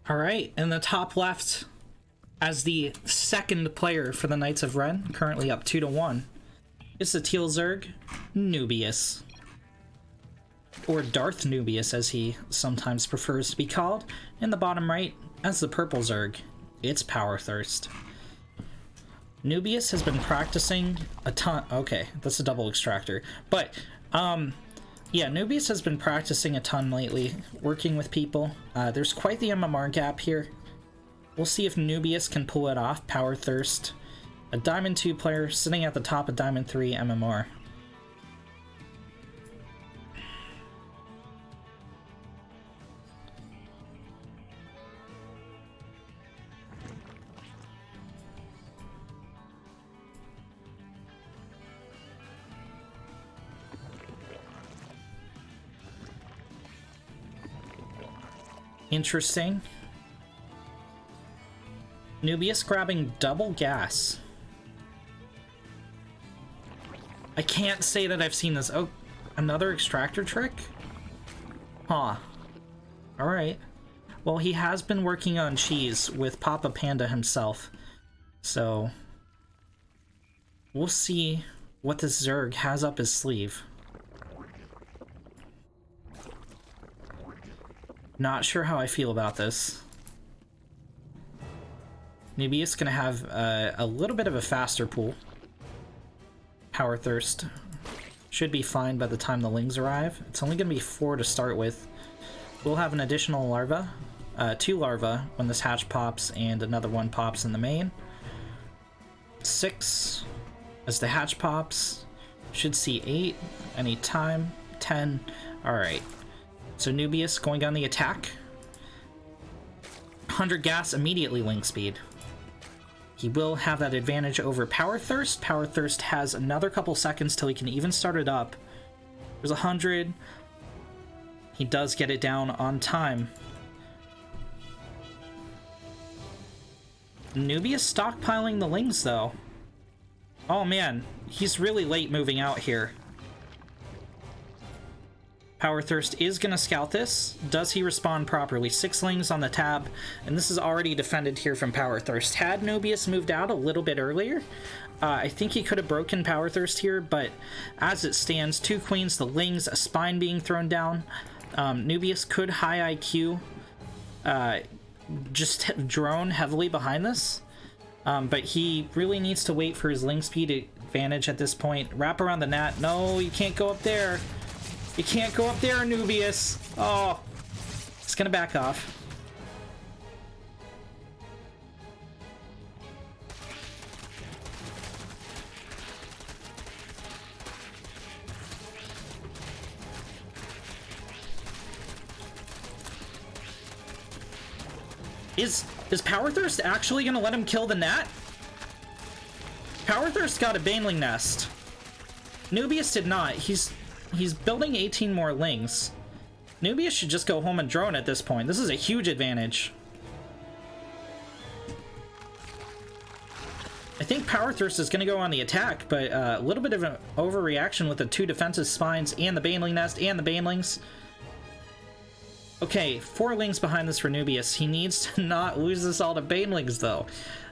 All right, in the top left, as the second player for the Knights of Ren, currently up 2-1, is the Teal Zerg, Nubius. Or Darth Nubius, as he sometimes prefers to be called. In the bottom right, as the Purple Zerg, it's Power Thirst. Nubius has been practicing a ton. Okay, that's a double extractor. But, yeah, Nubius has been practicing a ton lately, working with people. There's quite the MMR gap here. We'll see if Nubius can pull it off. Power Thirst, a Diamond 2 player sitting at the top of Diamond 3 MMR. Interesting. Nubius grabbing double gas. I can't say that I've seen this. Oh, another extractor trick? Huh. Alright. Well, he has been working on cheese with Papa Panda himself. So, we'll see what this Zerg has up his sleeve. Not sure how I feel about this. Nubius gonna have a little bit of a faster pool. Power Thirst should be fine by the time the Lings arrive. It's only gonna be 4 to start with. We'll have an additional larva, 2 larvae when this hatch pops, and another one pops in the main. 6 as the hatch pops. Should see 8 anytime. 10. Alright. So Nubius going on the attack. 100 gas, immediately Ling speed. He will have that advantage over Power Thirst. Power Thirst has another couple seconds till he can even start it up. There's 100. He does get it down on time. Nubius stockpiling the Lings, though. Oh man, he's really late moving out here. Power Thirst is going to scout this. Does he respond properly? 6 Lings on the tab, and this is already defended here from Power Thirst. Had Nubius moved out a little bit earlier, I think he could have broken Power Thirst here, but as it stands, 2 Queens, the Lings, a Spine being thrown down. Nubius could high IQ just drone heavily behind this, but he really needs to wait for his Ling speed advantage at this point. Wrap around the Nat. No, you can't go up there. You can't go up there, Nubius. Oh, it's gonna back off. Is Power Thirst actually gonna let him kill the Nat? Power Thirst got a Baneling Nest. Nubius did not. He's building 18 more Lings. Nubius should just go home and drone at this point. This is a huge advantage. I think Power Thirst is going to go on the attack, but a little bit of an overreaction with the 2 defensive spines and the Baneling Nest and the Banelings. Okay, 4 Lings behind this for Nubius. He needs to not lose this all to Banelings, though.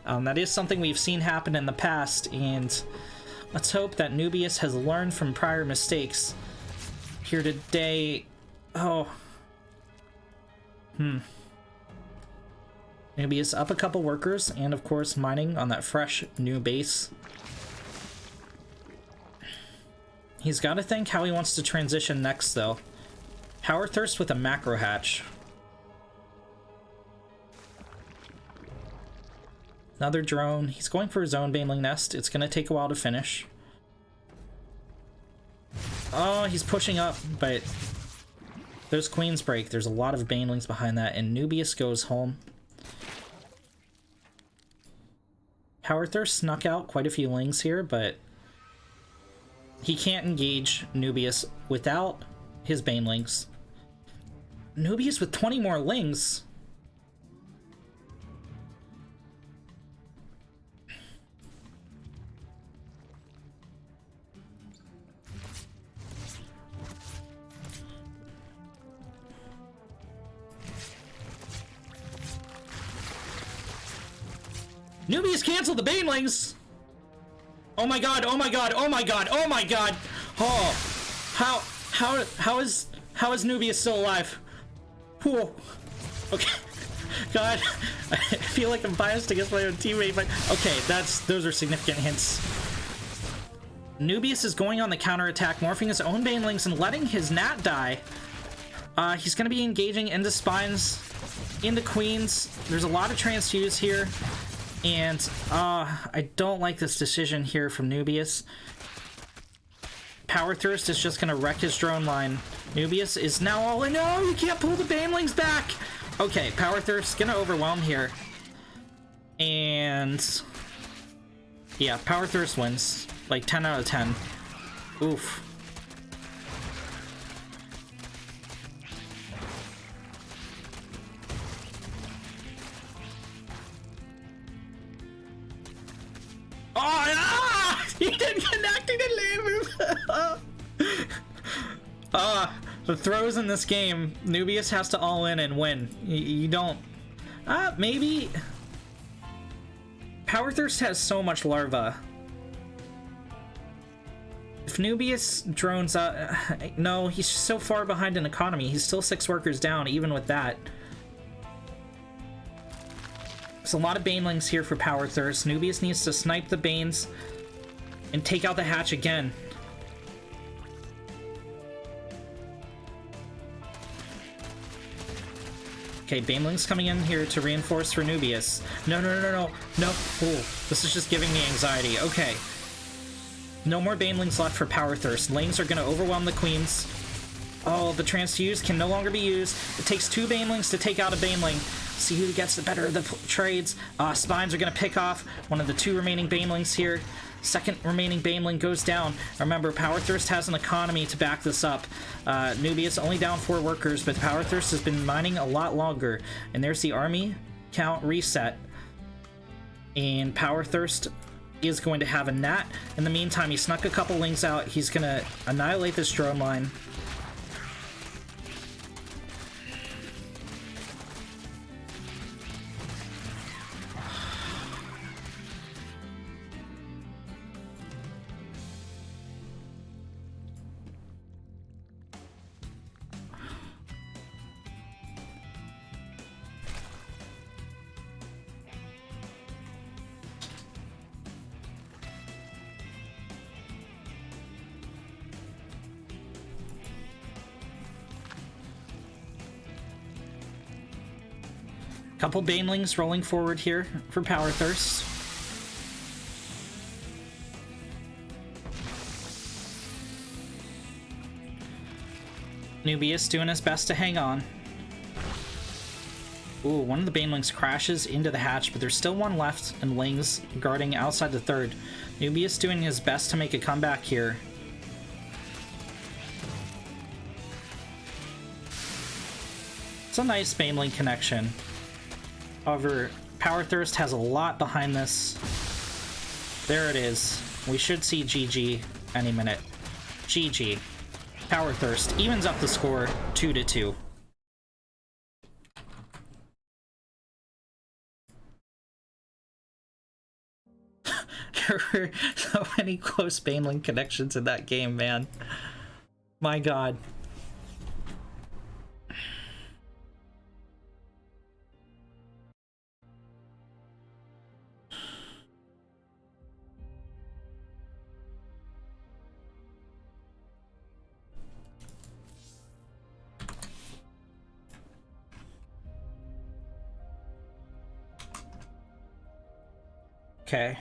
That is something we've seen happen in the past, and let's hope that Nubius has learned from prior mistakes here today. Oh. Nubius up a couple workers, and of course mining on that fresh new base. He's got to think how he wants to transition next, though. Power Thirst with a macro hatch. Another drone. He's going for his own Baneling Nest. It's going to take a while to finish. Oh, he's pushing up, but there's Queen's Break. There's a lot of Banelings behind that, and Nubius goes home. Power Thirst snuck out quite a few Lings here, but he can't engage Nubius without his Banelings. Nubius with 20 more Lings. Nubius canceled the banelings! Oh my god, oh my god, oh my god, oh my god! Oh, how is Nubius still alive? Whoa. Okay. God, I feel like I'm biased against my own teammate, but okay, those are significant hints. Nubius is going on the counterattack, morphing his own banelings and letting his Nat die. He's gonna be engaging into spines, into queens. There's a lot of transfuse here, and I don't like this decision here from Nubius. Power Thirst is just gonna wreck his drone line. Nubius is now all in. No, you can't pull the banelings back. Okay, Power Thirst gonna overwhelm here, and yeah, Power Thirst wins like 10 out of 10. Oof. Oh, ah! He didn't connect, he didn't move. The throws in this game, Nubius has to all in and win. You don't... maybe... Power Thirst has so much larva. If Nubius drones out... no, he's so far behind in economy. He's still 6 workers down, even with that. There's a lot of banelings here for Power Thirst. Nubius needs to snipe the banes and take out the hatch again. Okay, banelings coming in here to reinforce for Nubius. No. Oh, this is just giving me anxiety. Okay. No more banelings left for Power Thirst. Lanes are going to overwhelm the queens. Oh, the transfuse can no longer be used. It takes 2 banelings to take out a baneling. See who gets the better of the trades. Spines are going to pick off one of the 2 remaining banelings here. Second remaining baneling goes down. Remember, Power Thirst has an economy to back this up. Nubius only down 4 workers, but Power Thirst has been mining a lot longer. And there's the army count reset. And Power Thirst is going to have a Nat. In the meantime, he snuck a couple lings out. He's going to annihilate this drone line. Couple banelings rolling forward here for Power Thirst. Nubius doing his best to hang on. Ooh, one of the banelings crashes into the hatch, but there's still one left and lings guarding outside the third. Nubius doing his best to make a comeback here. It's a nice baneling connection. However, Power Thirst has a lot behind this. There it is. We should see GG any minute. GG. Power Thirst evens up the score 2-2. There were so many close baneling connections in that game, man. My god. Okay.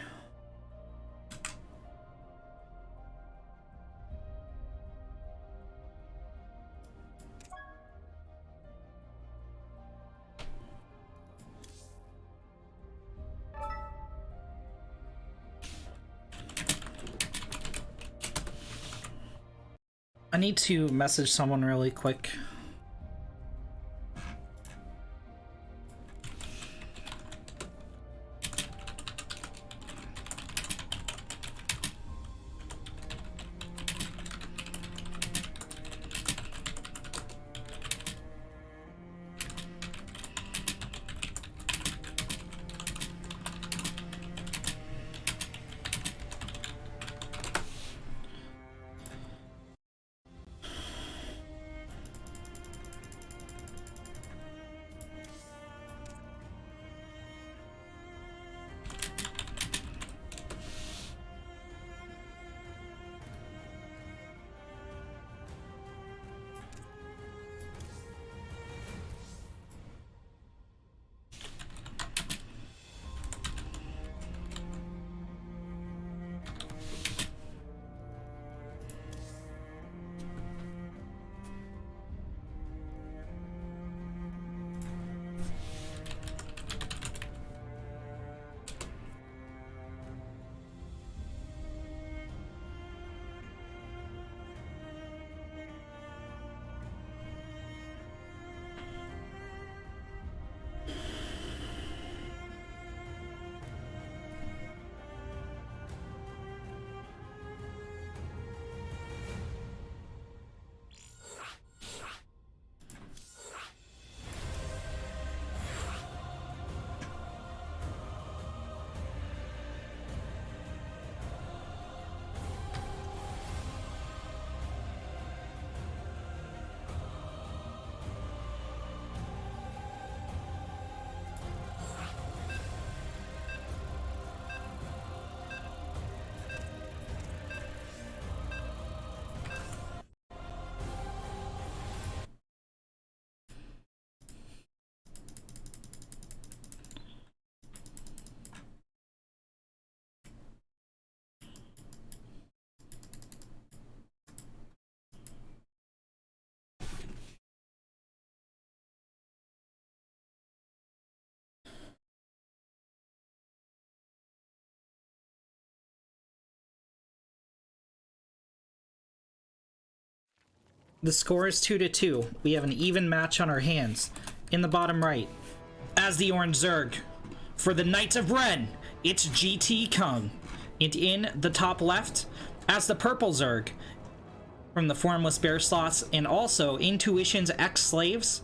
I need to message someone really quick. The score is 2-2. We have an even match on our hands. In the bottom right, as the orange Zerg, for the Knights of Ren, it's GT Kung. And in the top left, as the purple Zerg, from the Formless Bear Sloths, and also Intuition's ex-slaves,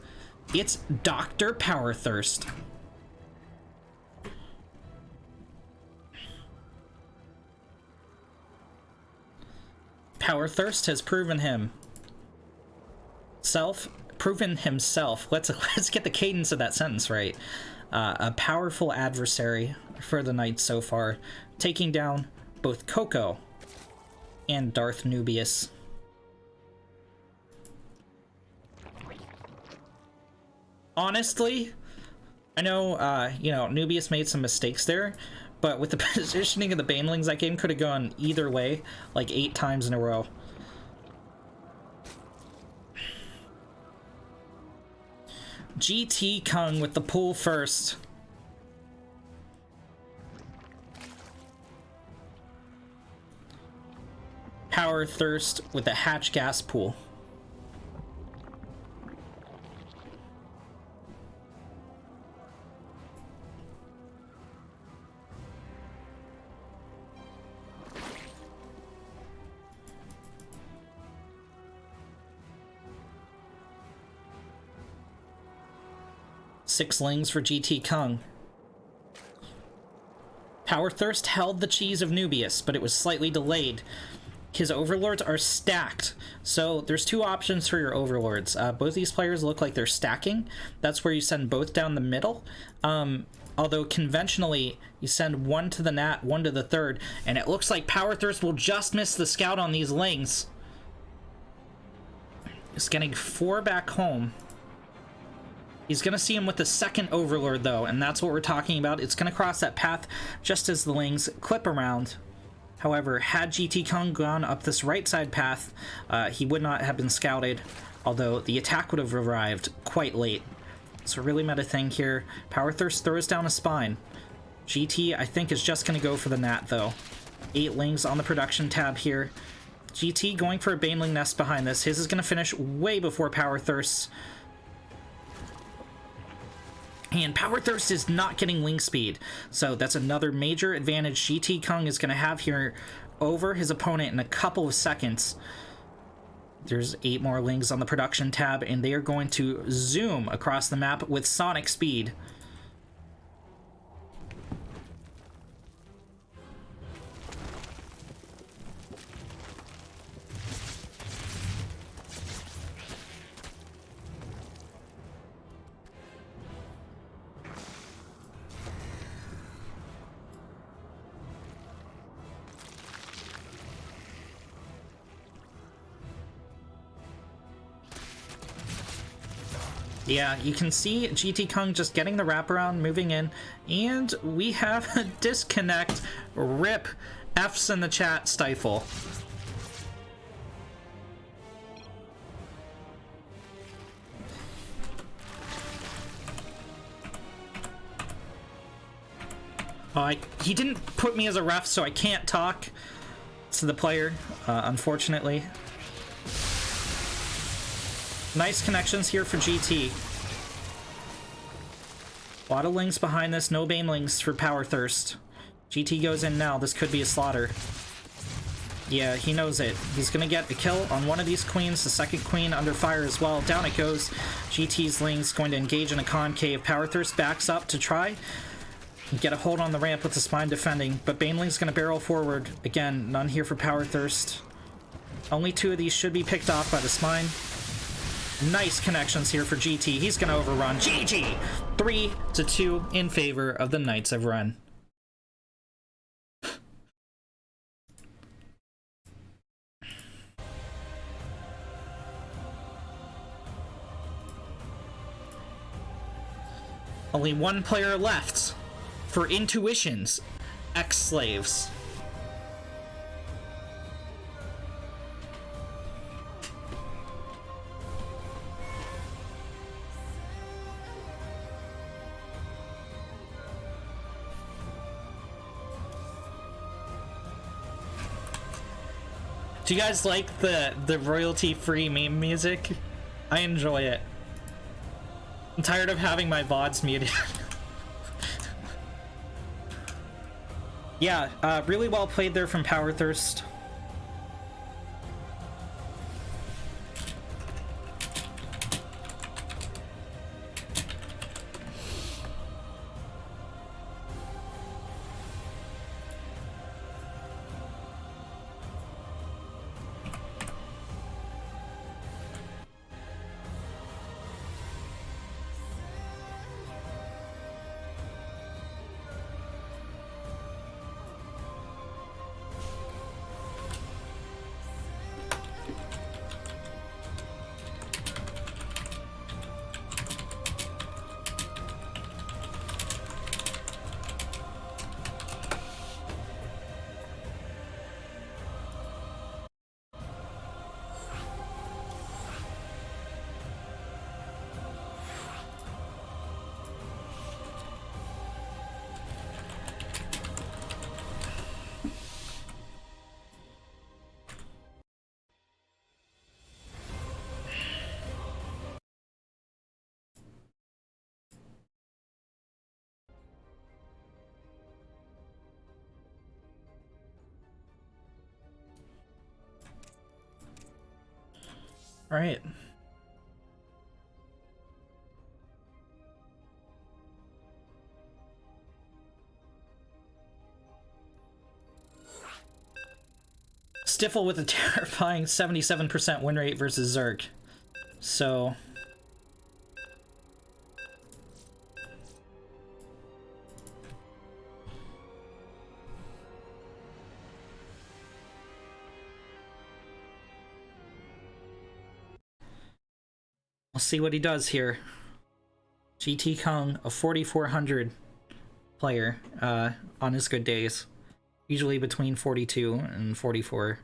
it's Dr. Powerthirst. Powerthirst has proven himself. Let's get the cadence of that sentence right. A powerful adversary for the Knights so far, taking down both Coco and Darth Nubius. Honestly, I know, you know, Nubius made some mistakes there, but with the positioning of the Banelings, that game could have gone either way, like 8 times in a row. GT Kung with the pull first. Powerthirst with the hatch gas pool. Six lings for GT Kung. Powerthirst held the cheese of Nubius, but it was slightly delayed. His overlords are stacked, so there's 2 options for your overlords. Both these players look like they're stacking. That's where you send both down the middle. Although conventionally, you send one to the Nat, one to the third, and it looks like Powerthirst will just miss the scout on these lings. He's getting 4 back home. He's going to see him with the second Overlord, though, and that's what we're talking about. It's going to cross that path just as the lings clip around. However, had GT Kung gone up this right side path, he would not have been scouted, although the attack would have arrived quite late. So really meta thing here. Powerthirst throws down a spine. GT, I think, is just going to go for the Nat, though. 8 lings on the production tab here. GT going for a Baneling Nest behind this. His is going to finish way before Powerthirst's. And Powerthirst is not getting wing speed, so that's another major advantage GT Kung is going to have here over his opponent in a couple of seconds. There's 8 more lings on the production tab, and they are going to zoom across the map with sonic speed. Yeah, you can see GT Kung just getting the wraparound, moving in, and we have a disconnect. RIP. F's in the chat, Stifle. He didn't put me as a ref, so I can't talk to the player, unfortunately. Nice connections here for GT. A lot of lings behind this, no Banelings for Powerthirst. GT goes in now, this could be a slaughter. Yeah, he knows it. He's gonna get a kill on one of these queens, the second queen under fire as well. Down it goes. GT's lings going to engage in a concave. Powerthirst backs up to try and get a hold on the ramp with the spine defending, but Baneling's gonna barrel forward. Again, none here for Powerthirst. Only 2 of these should be picked off by the spine. Nice connections here for GT. He's going to overrun. GG! 3-2 in favor of the Knights of Ren. Only 1 player left for Intuition's ex-slaves. Do you guys like the royalty-free meme music? I enjoy it. I'm tired of having my VODs muted. Yeah, really well played there from Power Thirst. All right. Stifle with a terrifying 77% win rate versus Zerg. So... we'll see what he does here. GT Kong, a 4,400 player on his good days. Usually between 42 and 44.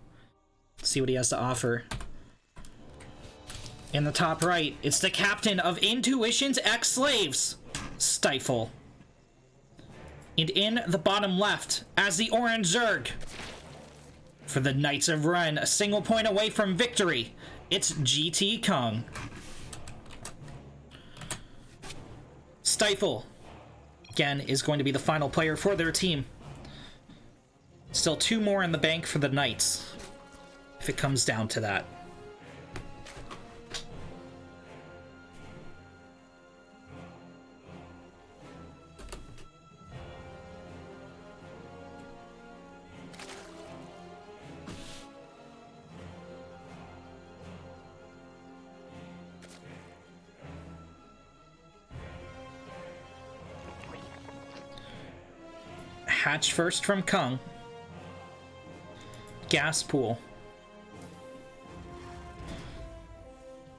See what he has to offer. In the top right, it's the captain of Intuition's ex-slaves, Stifle. And in the bottom left, as the Orange Zerg, for the Knights of Ren, a single point away from victory, it's GT Kong. Stifle, again, is going to be the final player for their team. Still 2 more in the bank for the Knights, if it comes down to that. Hatch first from Kung. Gas pool.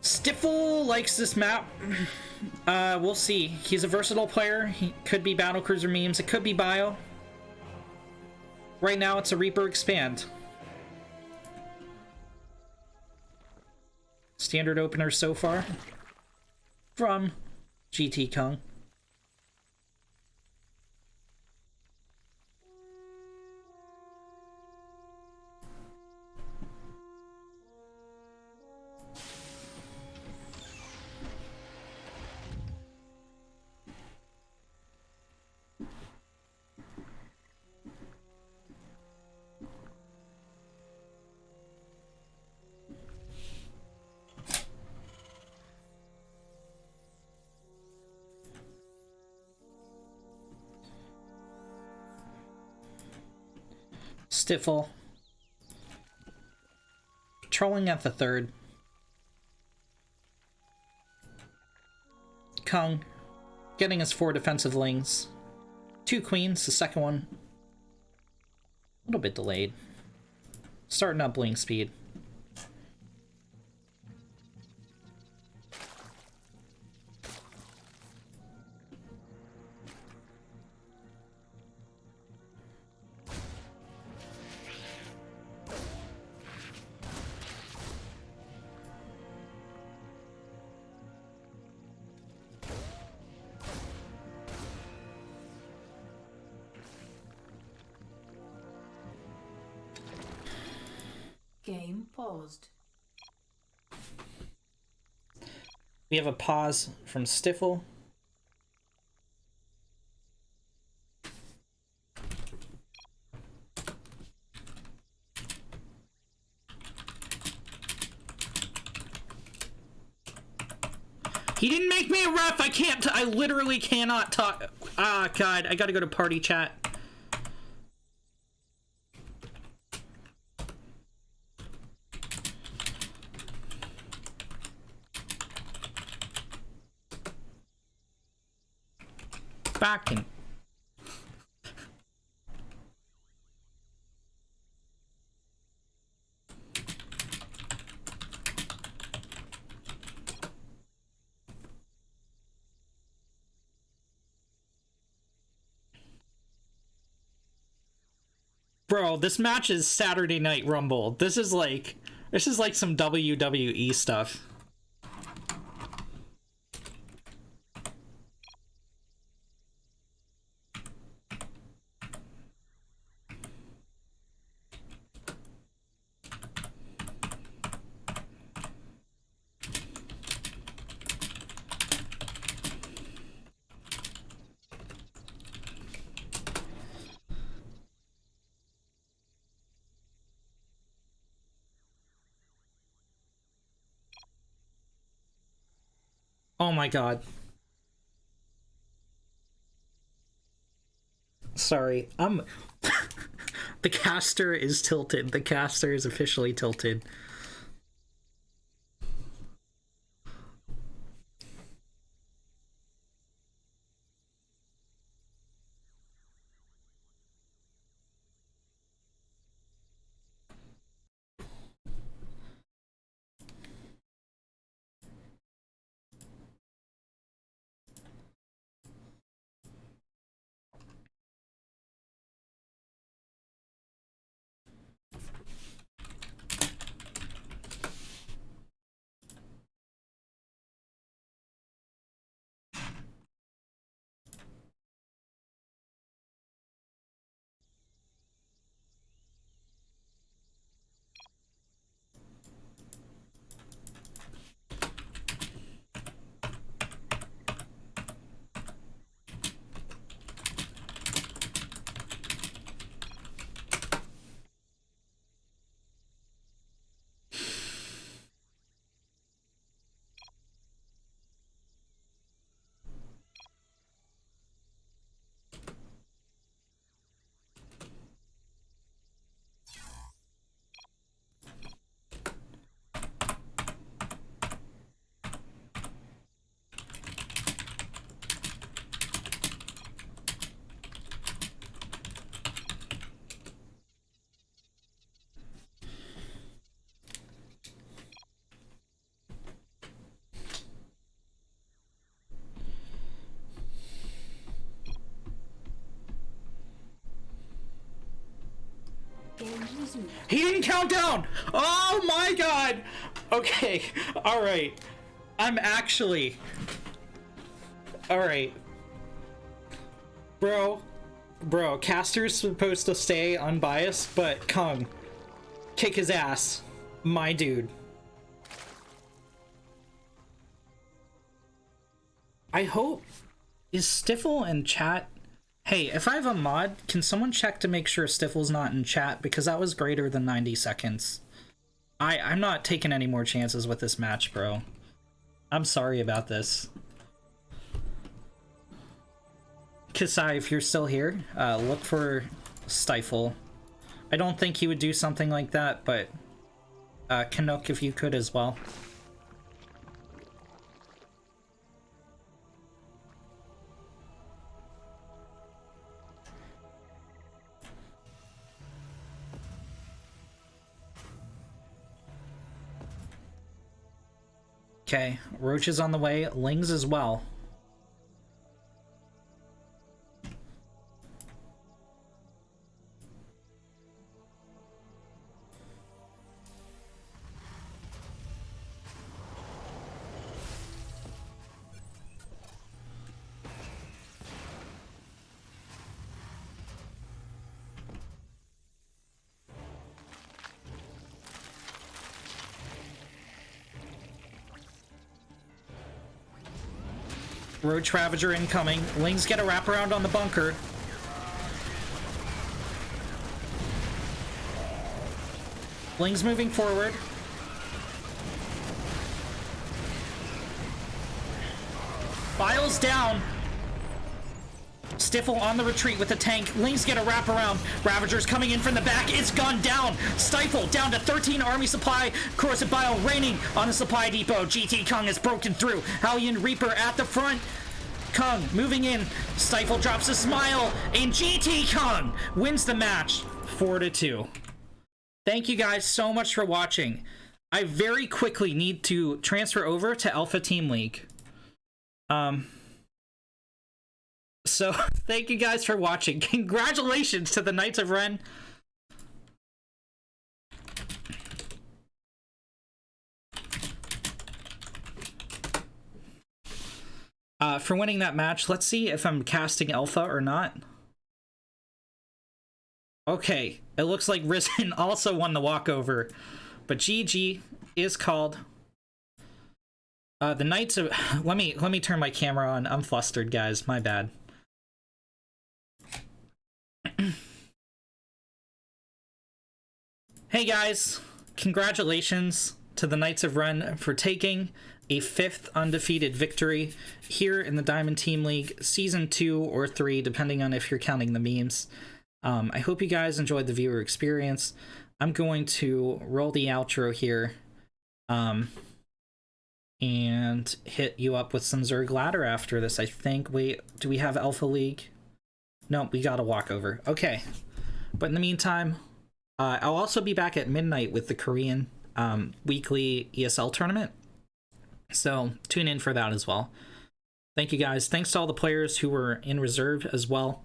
Stifle likes this map. We'll see. He's a versatile player. He could be Battlecruiser memes. It could be bio. Right now, it's a Reaper Expand. Standard opener so far from GT Kong. Stifle. Patrolling at the third. Kung. Getting his 4 defensive lings. 2 queens, the second one a little bit delayed. Starting up blink speed. Game paused. We have a pause from Stifle. He didn't make me a ref. I can't. I literally cannot talk. Ah, God. I gotta go to party chat. Back in. Bro, this match is Saturday Night Rumble. This is like some WWE stuff. Oh my God. Sorry, the caster is tilted. The caster is officially tilted. He didn't count down! Oh my God! Okay, alright. I'm actually... Alright. Bro, caster's supposed to stay unbiased, but Kung, kick his ass. My dude. I hope... Is Stifle in chat? Hey, if I have a mod, can someone check to make sure Stifle's not in chat? Because that was greater than 90 seconds. I'm not taking any more chances with this match, bro. I'm sorry about this. Kasai, if you're still here, look for Stifle. I don't think he would do something like that, but Canuck, if you could as well. Okay, Roach is on the way, Lings as well. Roach Ravager incoming. Lings get a wraparound on the bunker. Lings moving forward. Biles down. Stifle on the retreat with the tank. Lings get a wraparound. Ravager's coming in from the back. It's gone down. Stifle down to 13 army supply. Corrosive Bile raining on the supply depot. GT Kong has broken through. Hellion Reaper at the front. Kong moving in. Stifle drops a smile. And GT Kong wins the match 4-2. Thank you guys so much for watching. I very quickly need to transfer over to Alpha Team League. So, thank you guys for watching. Congratulations to the Knights of Ren. For winning that match, let's see if I'm casting Alpha or not. Okay, it looks like Risen also won the walkover, but GG is called. The Knights of... Let me turn my camera on. I'm flustered, guys. My bad. Hey guys, congratulations to the Knights of Ren for taking a 5th undefeated victory here in the Diamond Team League Season 2 or 3, depending on if you're counting the memes. I hope you guys enjoyed the viewer experience. I'm going to roll the outro here and hit you up with some Zerg Ladder after this, I think. Wait, do we have Alpha League? No, we got a walkover. Okay, but in the meantime, I'll also be back at midnight with the Korean weekly ESL tournament, so tune in for that as well. Thank you guys. Thanks to all the players who were in reserve as well.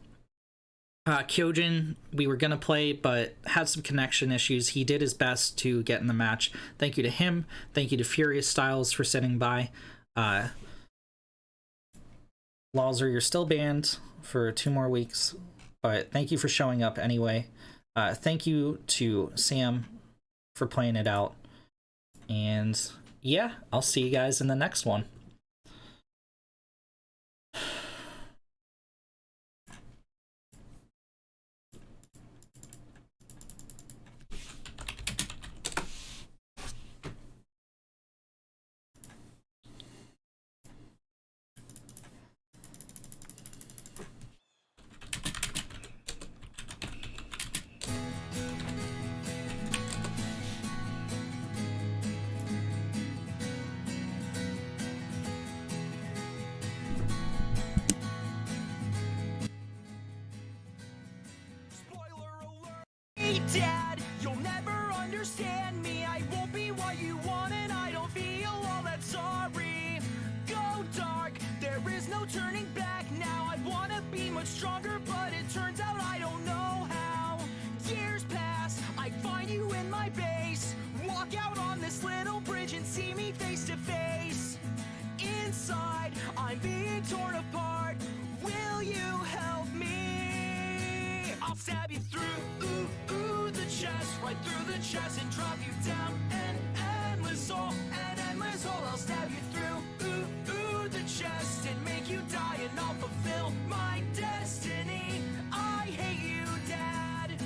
Kyojin, we were gonna play, but had some connection issues. He did his best to get in the match. Thank you to him. Thank you to Furious Styles for sitting by. Lalzer, you're still banned for 2 more weeks, but thank you for showing up anyway. Thank you to Sam for playing it out. And yeah, I'll see you guys in the next one. Hey Dad, you'll never understand me. I won't be what you want and I don't feel all that sorry. Go dark, there is no turning back now. I wanna be much stronger, but it turns out I don't know how. Years pass, I find you in my base. Walk out on this little bridge and see me face to face. Inside, I'm being torn apart. Will you help me? I'll stab you through the chest, right through the chest, and drop you down an endless hole, I'll stab you through the chest and make you die, and I'll fulfill my destiny. I hate you, Dad.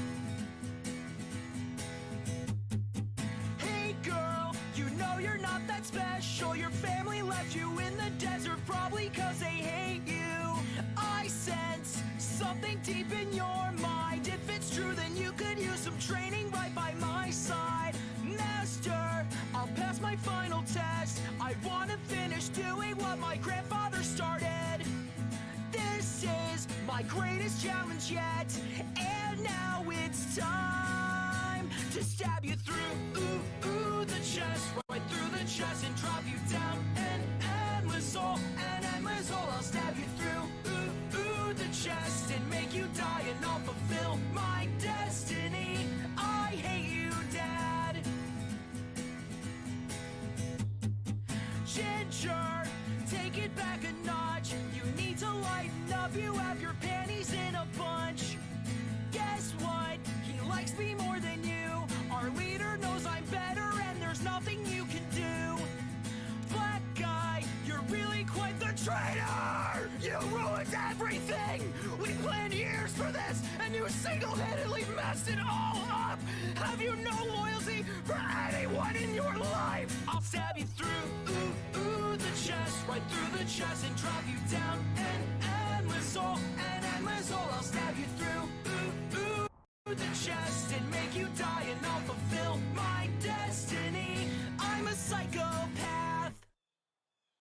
Hey girl, you know you're not that special. Your family left you in the desert, probably cause they hate you. I sense something deep in your mind. If it's true, then you could use some training right by my side. Master, I'll pass my final test. I wanna finish doing what my grandfather started. This is my greatest challenge yet, and now it's time to stab you through the chest, right through the chest, and drop you down an endless hole, I'll stab you through the chest and make you die, and I'll fulfill my destiny. I hate you, Dad. Ginger, take it back a notch. You need to lighten up, you have your panties in a bunch. Guess what? He likes me more than you. Our leader knows I'm better and there's nothing you can do. Black guy, you're really quite the traitor! You ruined everything! We planned years for this, and you single-handedly messed it all up! Have you no loyalty for anyone in your life? I'll stab you through the chest, right through the chest, and drop you down